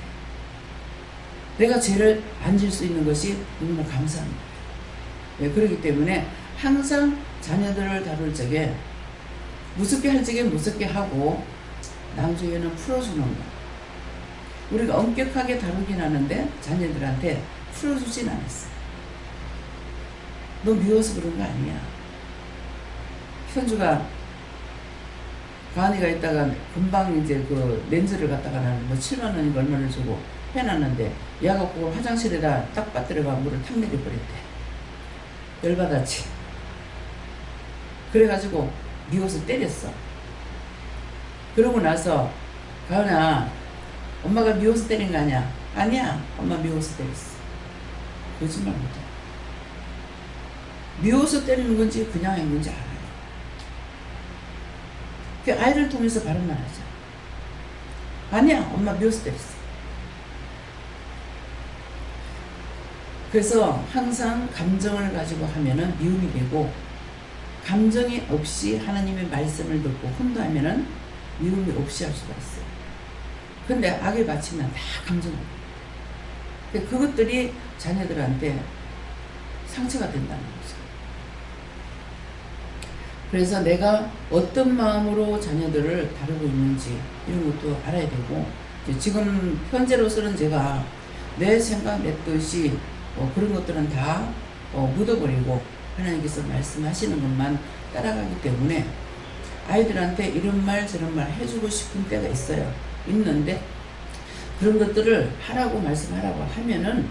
내가 죄를 안 질 수 있는 것이 너무 감사한 거예요. 네, 그렇기 때문에 항상 자녀들을 다룰 적에 무섭게 할 적에 무섭게 하고 나중에는 풀어주는 거. 우리가 엄격하게 다루긴 하는데 자녀들한테 풀어주진 않았어요. 너 미워서 그런 거 아니야. 현주가 가은이가 있다가 금방 이제 그 렌즈를 갖다가 뭐 7만 원인가 얼마를 주고 해놨는데 얘가 그걸 화장실에다 딱 빠뜨려가 물을 탁 내려버렸대. 열받았지. 그래가지고 미워서 때렸어. 그러고 나서 가은아 엄마가 미워서 때린 거 아니야? 아니야 엄마 미워서 때렸어. 거짓말 못해. 미워서 때리는 건지 그냥 한 건지 알아요. 그 아이를 통해서 바른 말 하자. 아니야 엄마 미워서 때렸어. 그래서 항상 감정을 가지고 하면은 미움이 되고, 감정이 없이 하나님의 말씀을 듣고 혼도하면은 미움이 없이 할 수가 있어요. 근데 악을 바치면 다 감정이에요. 그것들이 자녀들한테 상처가 된다는 거죠. 그래서 내가 어떤 마음으로 자녀들을 다루고 있는지 이런 것도 알아야 되고, 지금 현재로서는 제가 내 생각, 내 뜻이 그런 것들은 다 묻어버리고 하나님께서 말씀하시는 것만 따라가기 때문에 아이들한테 이런 말 저런 말 해주고 싶은 때가 있어요. 있는데 그런 것들을 하라고 말씀하라고 하면은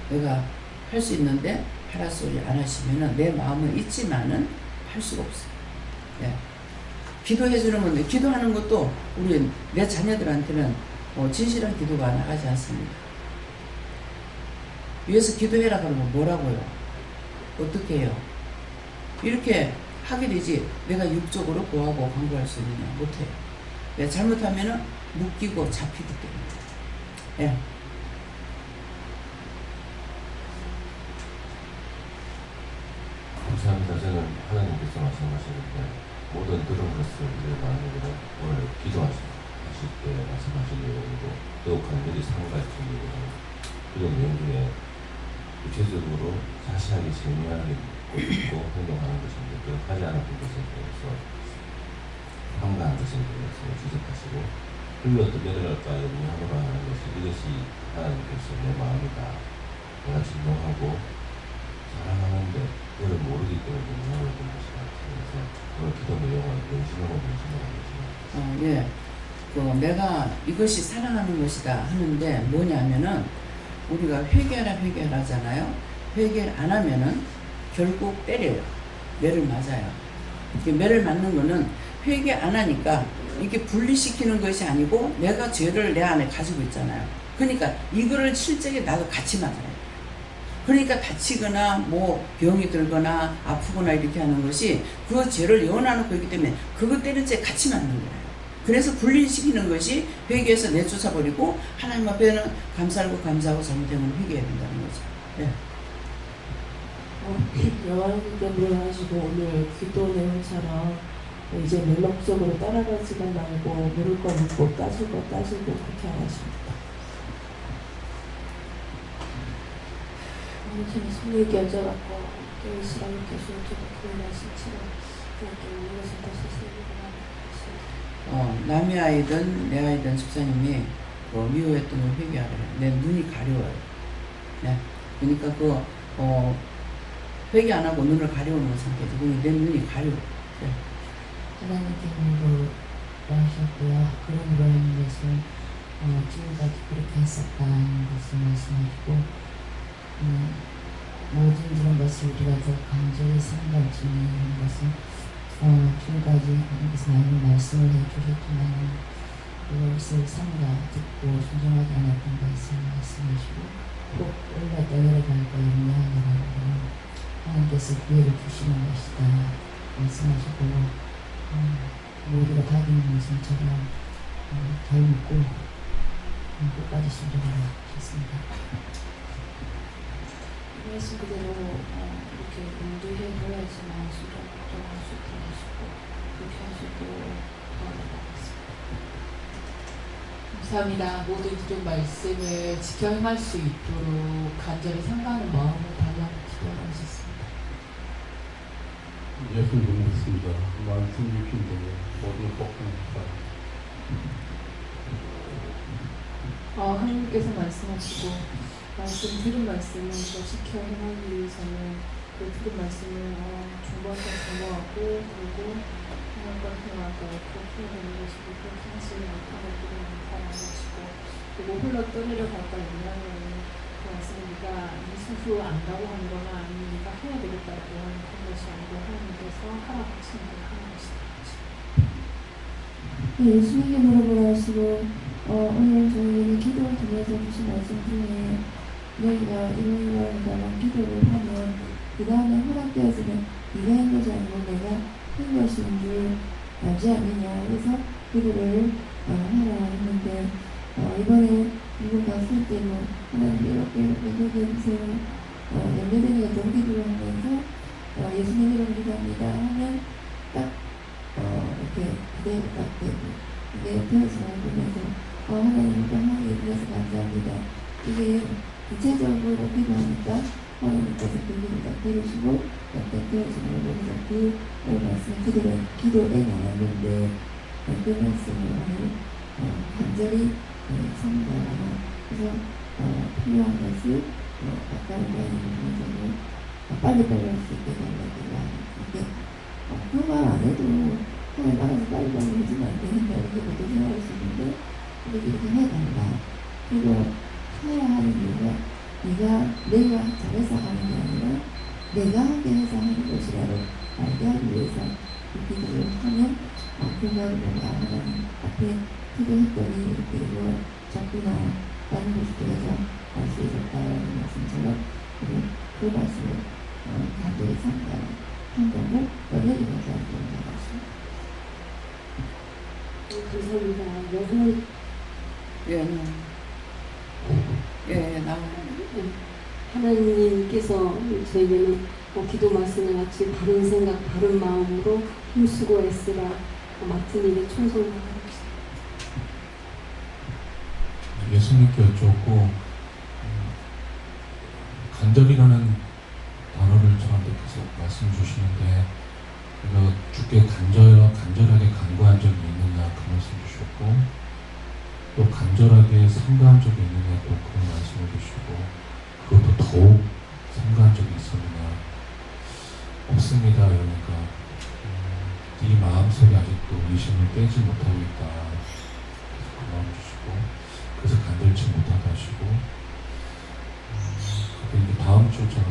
내가 할 수 있는데 하라 소리 안 하시면은 내 마음은 있지만은 할 수가 없어요. 네. 기도해 주는 건데, 기도하는 것도 우리 내 자녀들한테는 진실한 기도가 나가지 않습니다. 위에서 기도해라 그러면 뭐라고요? 어떻게 해요? 이렇게 하게 되지 내가 육적으로 구하고 강구할 수 있느냐? 못해요. 내가 잘못하면은 묶이고 잡히기 때문에. 예. 감사합니다. 저는 하나님께서 말씀하시는데 모든 들은 것을 내 마음으로 오늘 기도하실 때 말씀하신 내용이고, 더욱 간절히 상고할 수 있는 그런 내용 중에 구체적으로 자세하게 세밀하게 듣고 행동하는 것인데, 그 하지 않았던 것에 대해서 황당한 것에 대해서 지적하시고, 그리고 어떻게 내려갈까 염려하노라 하는 것이, 이것이 하나님께서 내 마음이다. 내가 진정하고 사랑하는데 그걸 모르기 때문에 염려를 준 것이다. 그래서 오늘 기도 내용은 명심하고 명심하는 것이다. 예. 내가 이것이 사랑하는 것이다 하는데 뭐냐면은, 우리가 회개하라 회개하라 하잖아요. 회개 안 하면은 결국 때려요. 매를 맞아요. 매를 맞는 거는 회개 안 하니까 이게 분리시키는 것이 아니고 내가 죄를 내 안에 가지고 있잖아요. 그러니까 이거를 실제로 나도 같이 맞아요. 그러니까 다치거나 뭐 병이 들거나 아프거나 이렇게 하는 것이 그 죄를 연화놓고 있기 때문에 그거 때린 죄 같이 맞는 거예요. 그래서 분리시키는 것이 회개에서 내쫓아버리고 하나님 앞에는 감사하고 감사하고 잘못되면 회개해야 된다는 거죠. 네. 여왕님께 물어가지고 오늘 기도 내용처럼 이제 멜록적으로 따라가지가 말고 물을 거 묻고 따질 거 따지고 그렇게 하십니다. 저는 숨기게 여쭤갖고 이스라엘 교수님께서 그 말씀처럼 그렇게 우리가 다시 세우고 남의 아이든 내 아이든 집사님이 미워했던 걸 회개하래요. 내 눈이 가려워요. 네. 그러니까 회개 안 하고 눈을 가려우는 상태죠. 내 눈이 가려워. 네. 하나님께로 하셨고요. 그런 거인 것을 지금까지 그렇게 했었다는 것을 말씀하시고, 모든 그런 것을 우리가 더 간절히 생각 중에 있는 것은 지금까지 하나님께서 많은 말씀을 해주셨지만 그것을 삼가 듣고 순종하지 않았던 것을 말씀하시고, 꼭 올랐다 내려갈까 염려하느라고 하나님께서 기회를 주시는 것이다 말씀하시고, 우리가 다니는 말씀처럼 잘 묻고 끝까지 순종하라 하셨습니다. 말씀 그대로 이렇게 인도해 보야지만 순종할 수 있게 하시고 그렇게 하시고 도와드리겠습니다. 감사합니다. 모든 기존 말씀을 지켜 행할 수 있도록 간절히 상가하는 마음으로 달라고 기도하셨습니다. 예수님 믿습니다. 말씀 주신 대로 모든 복음입니다. 하나님께서 말씀하시고 말씀 들은 말씀을 우리가 지켜 행하기 위해서는 그 들은 말씀을 중보하고 전도하고 그리고 하나님과 평화가 그렇게 되는 것이고 그렇게 하시지 못하는 그런 사랑하시고 그리고 홀로 떠내려 갈까 있냐는 그 말씀입니다. 이 스스로 안다고 하는 거나 아니면 네가 해야 되겠다고 하는 그런 것이 아니고 하나님께서 하라 하시는 걸 하는 것이다. 네, 예수님께 물어보라 하시고 오늘 저희에게 기도를 통해서 주신 말씀 중에 너희가 이러이러한 기도를 하면 그 다음에 허락되어지면 네가 한 것이 아니고 내가 한 것인 줄 알지 않느냐. 그래서 기도를 하라 했는데 이번에 미국 갔을 때는 하나님 이렇게 기도해주세요. 연결되니까 좀 기도를 하면서 예수님 이런 기도합니다 하면 딱 이렇게 그대로 딱 되고 이게 되어서 보면서 하나님 평화에 대해서 감사합니다. 이게 구체적으로 기도하니까 하나님께서 그 기도를 딱 들으시고 어떤 되어지는 보면서 그 말씀 기도에 나왔는데 그 말씀을 오늘 간절히 성가하고 그래서 필요한 것을 아까는 많이 빨리빨리 할 수 있게 달라고 그 말 안 해도 하나님 알아서 빨리빨리 해주면 안 되는가 이렇게 모두 생각할 수 있는데 이렇게 해달라. 그리고 해야 하는 이유가 내가 잘해서 하는 게 아니라 내가 하게 해서 하는 것이라고 알게 하기 위해서 이 기도를 하면 그 말을 보고 하나님 앞에 기도했더니 이렇게 이루어졌구나 라는 것을 통해서 알 수 있었다라는 말씀처럼 그 말씀을 간절히 한 거고 연예인 가서 감사합니다. 여러분, 나와. 하나님께서 저에게는 기도 말씀과 같이 바른 생각, 바른 마음으로 힘쓰고 애쓰라 맡은 일에 충성하라. 예수님께 여쭈었고 간절이라는 단어를 저한테 계속 말씀 주시는데 내가 주께 간절하게 간구한 적이 있느냐 그 말씀 주셨고 또 간절하게 삼가한 적이 있느냐 또 그런 말씀을 주시고 그것도 더욱 삼가한 적이 있었느냐 없습니다. 그러니까 네 마음속에 아직도 의심을 빼지 못하고 있다. 그 마음 주시고 그래서 간절치 못하다 하시고 이제 다음 주 저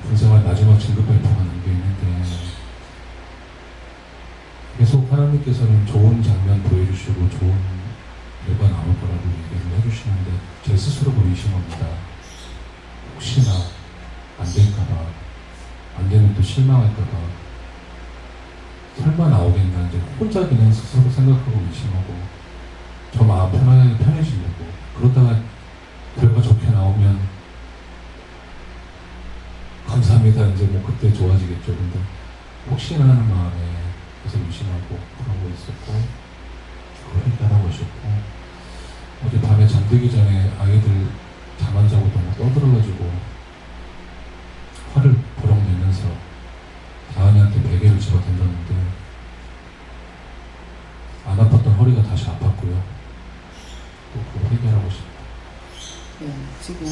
군생활 마지막 진급 발표가 남겨있는데 계속 하나님께서는 좋은 장면 보여주시고 좋은 결과 나올 거라고 얘기를 해주시는데 제 스스로도 의심합니다. 혹시나 안 될까봐 안 되면 또 실망할까봐 설마 나오겠나 이제 혼자 그냥 스스로 생각하고 의심하고 저 마음 편하게 편해지려고 그러다가 결과 좋게 나오면 감사합니다. 이제 뭐 그때 좋아지겠죠. 근데 혹시나 하는 마음에 계속 의심하고 그런 거 있었고 그걸 해결하고 싶고 어제 밤에 잠들기 전에 아이들 잠 안 자고 너무 떠들어가지고 화를 버럭 내면서 다은이한테 베개를 집어 던졌는데 안 아팠던 허리가 다시 아팠고요. 또 그거 해결하고 싶다. 지금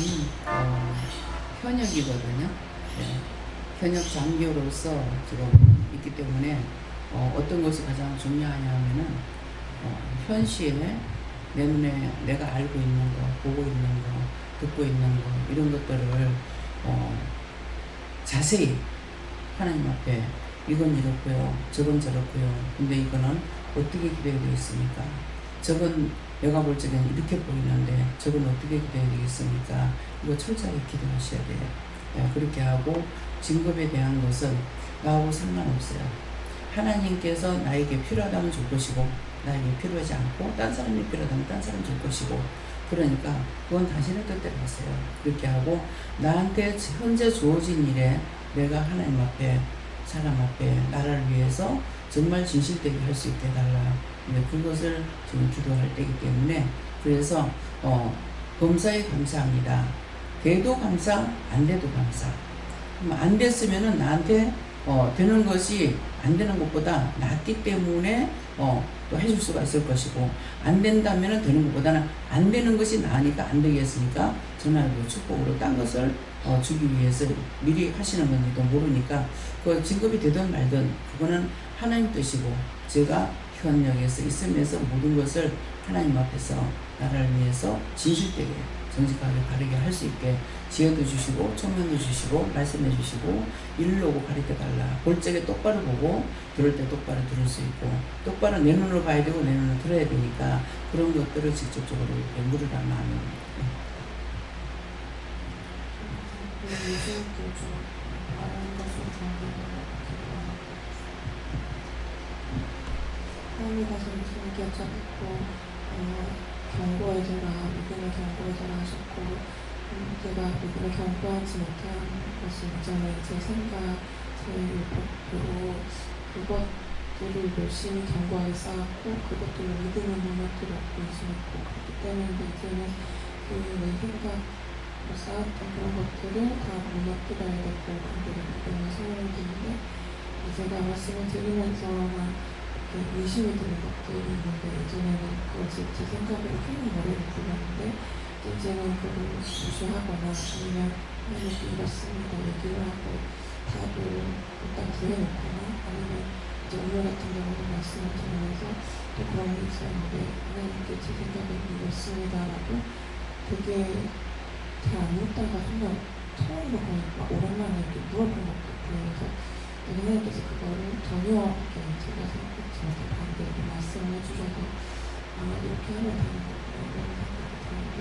현역이거든요. 현역 장교로서 지금 있기 때문에 어떤 것이 가장 중요하냐면은 현시에 내 눈에 내가 알고 있는 거, 보고 있는 거, 듣고 있는 거 이런 것들을 자세히 하나님 앞에 이건 이렇고요, 저건 저렇고요. 근데 이거는 어떻게 기도해야 되겠습니까? 저건 내가 볼 적에는 이렇게 보이는데 저건 어떻게 기도해야 되겠습니까? 이거 철저하게 기도하셔야 돼요. 그렇게 하고 진급에 대한 것은 나하고 상관없어요. 하나님께서 나에게 필요하다면 줄 것이고 나에게 필요하지 않고 딴 사람이 필요하다면 딴 사람 줄 것이고 그러니까 그건 당신의 뜻대로 하세요. 그렇게 하고 나한테 현재 주어진 일에 내가 하나님 앞에 사람 앞에 나라를 위해서 정말 진실되게 할 수 있게 해달라. 그것을 지금 기도할 때이기 때문에 그래서 범사에 감사합니다. 돼도 감사, 안 돼도 감사. 안 됐으면은 나한테 되는 것이 안 되는 것보다 낫기 때문에 또 또 해줄 수가 있을 것이고, 안 된다면 되는 것보다는 안 되는 것이 나으니까 안 되겠으니까 전화로 축복으로 딴 것을 주기 위해서 미리 하시는 건지도 모르니까 그 진급이 되든 말든 그거는 하나님 뜻이고, 제가 현역에서 있으면서 모든 것을 하나님 앞에서 나라를 위해서 진실되게 정직하게 바르게 할 수 있게 지혜도 주시고 총명도 주시고 말씀해 주시고 일로 오고 가르쳐 달라. 볼 적에 똑바로 보고 들을 때 똑바로 들을 수 있고, 똑바로 내 눈으로 봐야 되고 내 눈으로 들어야 되니까 그런 것들을 직접적으로 이렇게 물으라 마음입니다. 예수님께 좀 많은 것을 하나님 가서 예수님께 여쭤봤고, 경고해줘라, 믿음을 경고해줘라 하셨고, 제가 믿음을 경고하지 못한 것이 이전에 제 생각, 제 율법으로 그것들을 열심히 견고하게 쌓았고, 그것들을 믿음을 무너뜨렸고 의심했고, 그렇기 때문에 이제는 그 내 생각으로 쌓았던 그런 것들을 다 무너뜨려야 되고, 그들을 믿음을 세워야 되는데, 제가 말씀을 드리면서 의심이 드는 것들이 있는데, 예전에는 그것이 제 생각으로 큰 머리를 굴렸는데, 이제는 그걸 무시하거나 아니면 이렇습니다 얘기를 하고 답을 일단 구해놓거나, 아니면 이제 오늘 같은 경우는 말씀을 들으면서 또 그런 게 있었는데, 하나님께 제 생각은 이렇습니다라고 되게 잘 안 묻다가 정말 처음으로 거의 막 오랜만에 이렇게 물어본 것 같아요. 그래서 하나님께서 그거를 전혀 제가 생각처럼 반대로 말씀을 해주셔서 이렇게 하면 되는 거구나 이런 생각이 드는데,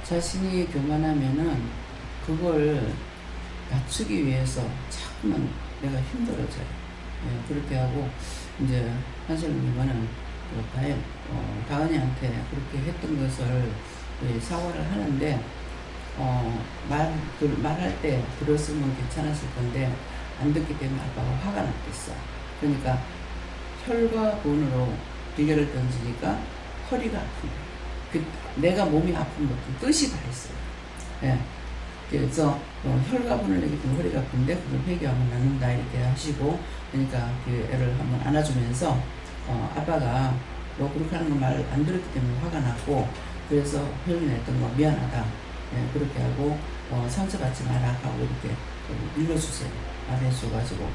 자신이 교만하면은 그걸 낮추기 위해서 자꾸만 내가 힘들어져요. 그렇게 하고 이제 한솔님은 다은이한테 그렇게 했던 것을 사과를 하는데, 말할 때 들었으면 괜찮았을 건데 안 듣기 때문에 아빠가 화가 났겠어. 그러니까 혈과 본으로 비결을 던지니까 허리가 아픈 거야. 내가 몸이 아픈 것도 뜻이 다 있어요. 그래서 혈과 본을 내기 때문에 허리가 아픈데 그걸 회개하면 낫는다 이렇게 하시고, 그러니까 그 애를 한번 안아주면서 아빠가 너 그렇게 하는 거 말 안 들었기 때문에 화가 났고, 그래서 혈이 냈던 거 미안하다. 그렇게 하고 상처받지 마라 하고 이렇게 읽어주세요. 말해줘가지고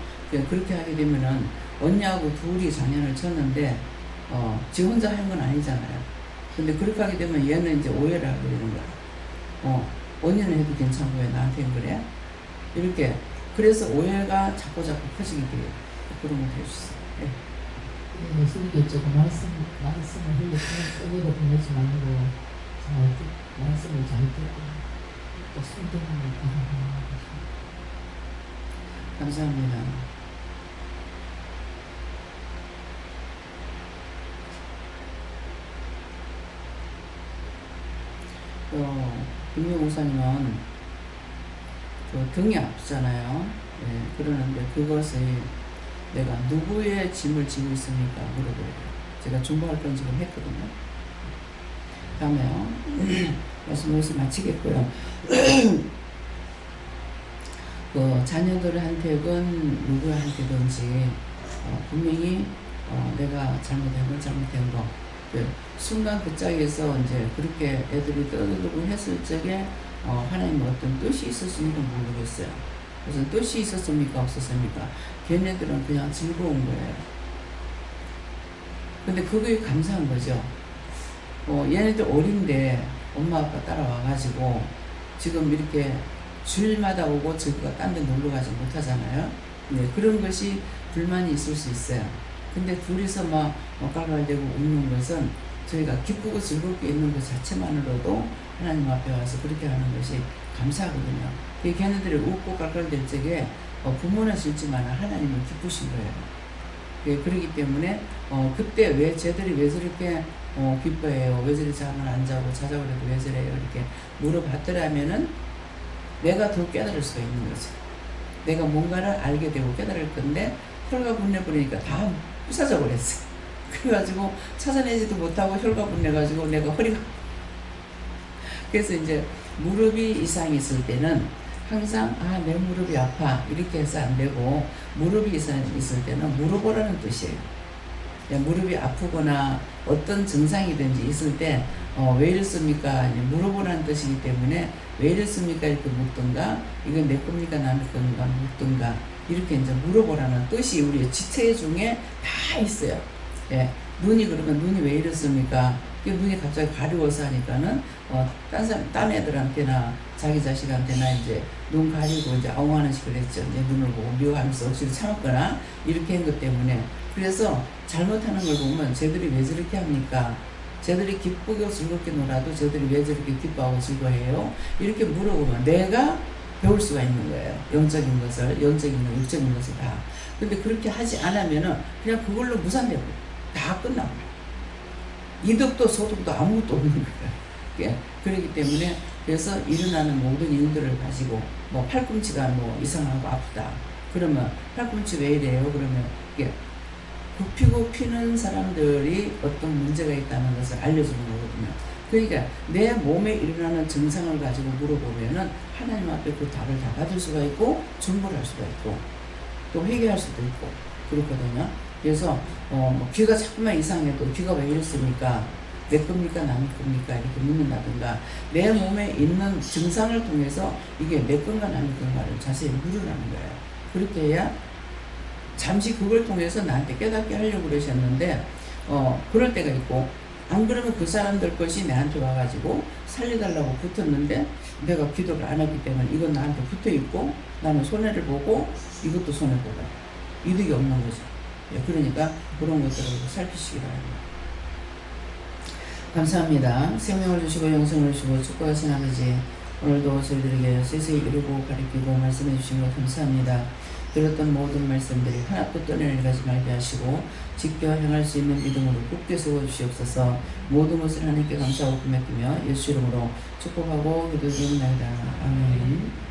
그렇게 하게 되면은 언니하고 둘이 자녀를 쳤는데 지 혼자 한 건 아니잖아요. 근데 그렇게 하게 되면 얘는 이제 오해를 하게 되는 거야. 언니는 해도 괜찮고 왜 나한테는 그래? 이렇게. 그래서 오해가 자꾸 커지게 돼요. 그런 거 해주세요. 예수님께 조금 말씀을 흘리고 끄기로 보내지 말고 말씀을 잘 듣고 또 순종하는 감사합니다. 김용 목사님은 등이 아프잖아요. 그러는데 그것을 내가 누구의 짐을 지고 있습니까? 물어보래요. 제가 중보할 건 지금 했거든요. 다음에요. 말씀을 마치겠고요. 자녀들한테든 누구한테든지 분명히 내가 잘못된 거 순간 그 짝에서 이제 그렇게 애들이 떠들고 했을 적에 하나님의 어떤 뜻이 있었습니까? 모르겠어요. 무슨 뜻이 있었습니까? 없었습니까? 걔네들은 그냥 즐거운 거예요. 근데 그게 감사한 거죠. 얘네들 어린데 엄마 아빠 따라와가지고 지금 이렇게 주일마다 오고 저기가 딴 데 놀러 가지 못하잖아요. 그런 것이 불만이 있을 수 있어요. 근데 둘이서 막 깔깔대고 웃는 것은 저희가 기쁘고 즐겁게 있는 것 자체만으로도 하나님 앞에 와서 그렇게 하는 것이 감사하거든요. 걔네들이 웃고 깔깔댈 적에 부모는 싫지만 하나님은 기쁘신 거예요. 그렇기 때문에 그때 쟤들이 왜 저렇게 기뻐해요? 왜 저리 잠을 안 자고 자자고 해도 왜 저래요? 이렇게 물어봤더라면은 내가 더 깨달을 수가 있는 거죠. 내가 뭔가를 알게 되고 깨달을 건데 혈과 분내 버리니까 다 부사져 버렸어. 그래가지고 찾아내지도 못하고 혈과 분내가지고 내가 허리가 그래서 이제 무릎이 이상이 있을 때는 항상 내 무릎이 아파 이렇게 해서 안 되고, 무릎이 있을 때는 물어보라는 뜻이에요. 무릎이 아프거나 어떤 증상이든지 있을 때 왜 이렇습니까? 물어보라는 뜻이기 때문에 왜 이렇습니까? 이렇게 묻든가, 이건 내 겁니까? 남의 건가? 묻든가, 이렇게 이제 물어보라는 뜻이 우리 지체 중에 다 있어요. 예. 눈이 그러면 눈이 왜 이렇습니까? 눈이 갑자기 가려워서 하니까는 딴 애들한테나 자기 자식한테나 이제 눈 가리고 이제 아웅하는 식으로 했죠. 이제 눈을 보고 미워하면서 억지로 참았거나 이렇게 한 것 때문에. 그래서 잘못하는 걸 보면 쟤들이 왜 저렇게 합니까? 쟤들이 기쁘고 즐겁게 놀아도 쟤들이 왜 저렇게 기뻐하고 즐거워해요? 이렇게 물어보면 내가 배울 수가 있는 거예요. 영적인 것을, 영적인 것, 육적인 것을 다. 근데 그렇게 하지 않으면은 그냥 그걸로 무산되고 다 끝나고 이득도 소득도 아무것도 없는 거예요. 예. 그렇기 때문에 그래서 일어나는 모든 일들을 가지고 뭐 팔꿈치가 뭐 이상하고 아프다. 그러면 팔꿈치 왜 이래요? 그러면 이게 굽히고 피는 사람들이 어떤 문제가 있다는 것을 알려주는 거거든요. 그러니까 내 몸에 일어나는 증상을 가지고 물어보면은 하나님 앞에 그 답을 다 받을 수가 있고 중보를 할 수가 있고 또 회개할 수도 있고 그렇거든요. 그래서 뭐 귀가 자꾸만 이상해도 귀가 왜 이렇습니까? 내 겁니까? 남의 겁니까? 이렇게 묻는다든가 내 몸에 있는 증상을 통해서 이게 내 건가 남의 건가를 자세히 물으라는 거예요. 그렇게 해야 잠시 그걸 통해서 나한테 깨닫게 하려고 그러셨는데 그럴 때가 있고, 안 그러면 그 사람들 것이 나한테 와가지고 살려달라고 붙었는데 내가 기도를 안 했기 때문에 이건 나한테 붙어있고 나는 손해를 보고 이것도 손해보고 이득이 없는 거죠. 그러니까 그런 것들을 살피시기 바랍니다. 감사합니다. 생명을 주시고 영생을 주시고 축복하신 아버지, 오늘도 저희들에게 세세히 이루고 가르치고 말씀해 주신 것 감사합니다. 들었던 모든 말씀들이 하나도 떠내려가지 말게 하시고 지켜 행할 수 있는 믿음으로 굳게 세워주시옵소서. 모든 것을 하나님께 감사하고 고맙으며 예수 이름으로 축복하고 기도드립니다. 아멘.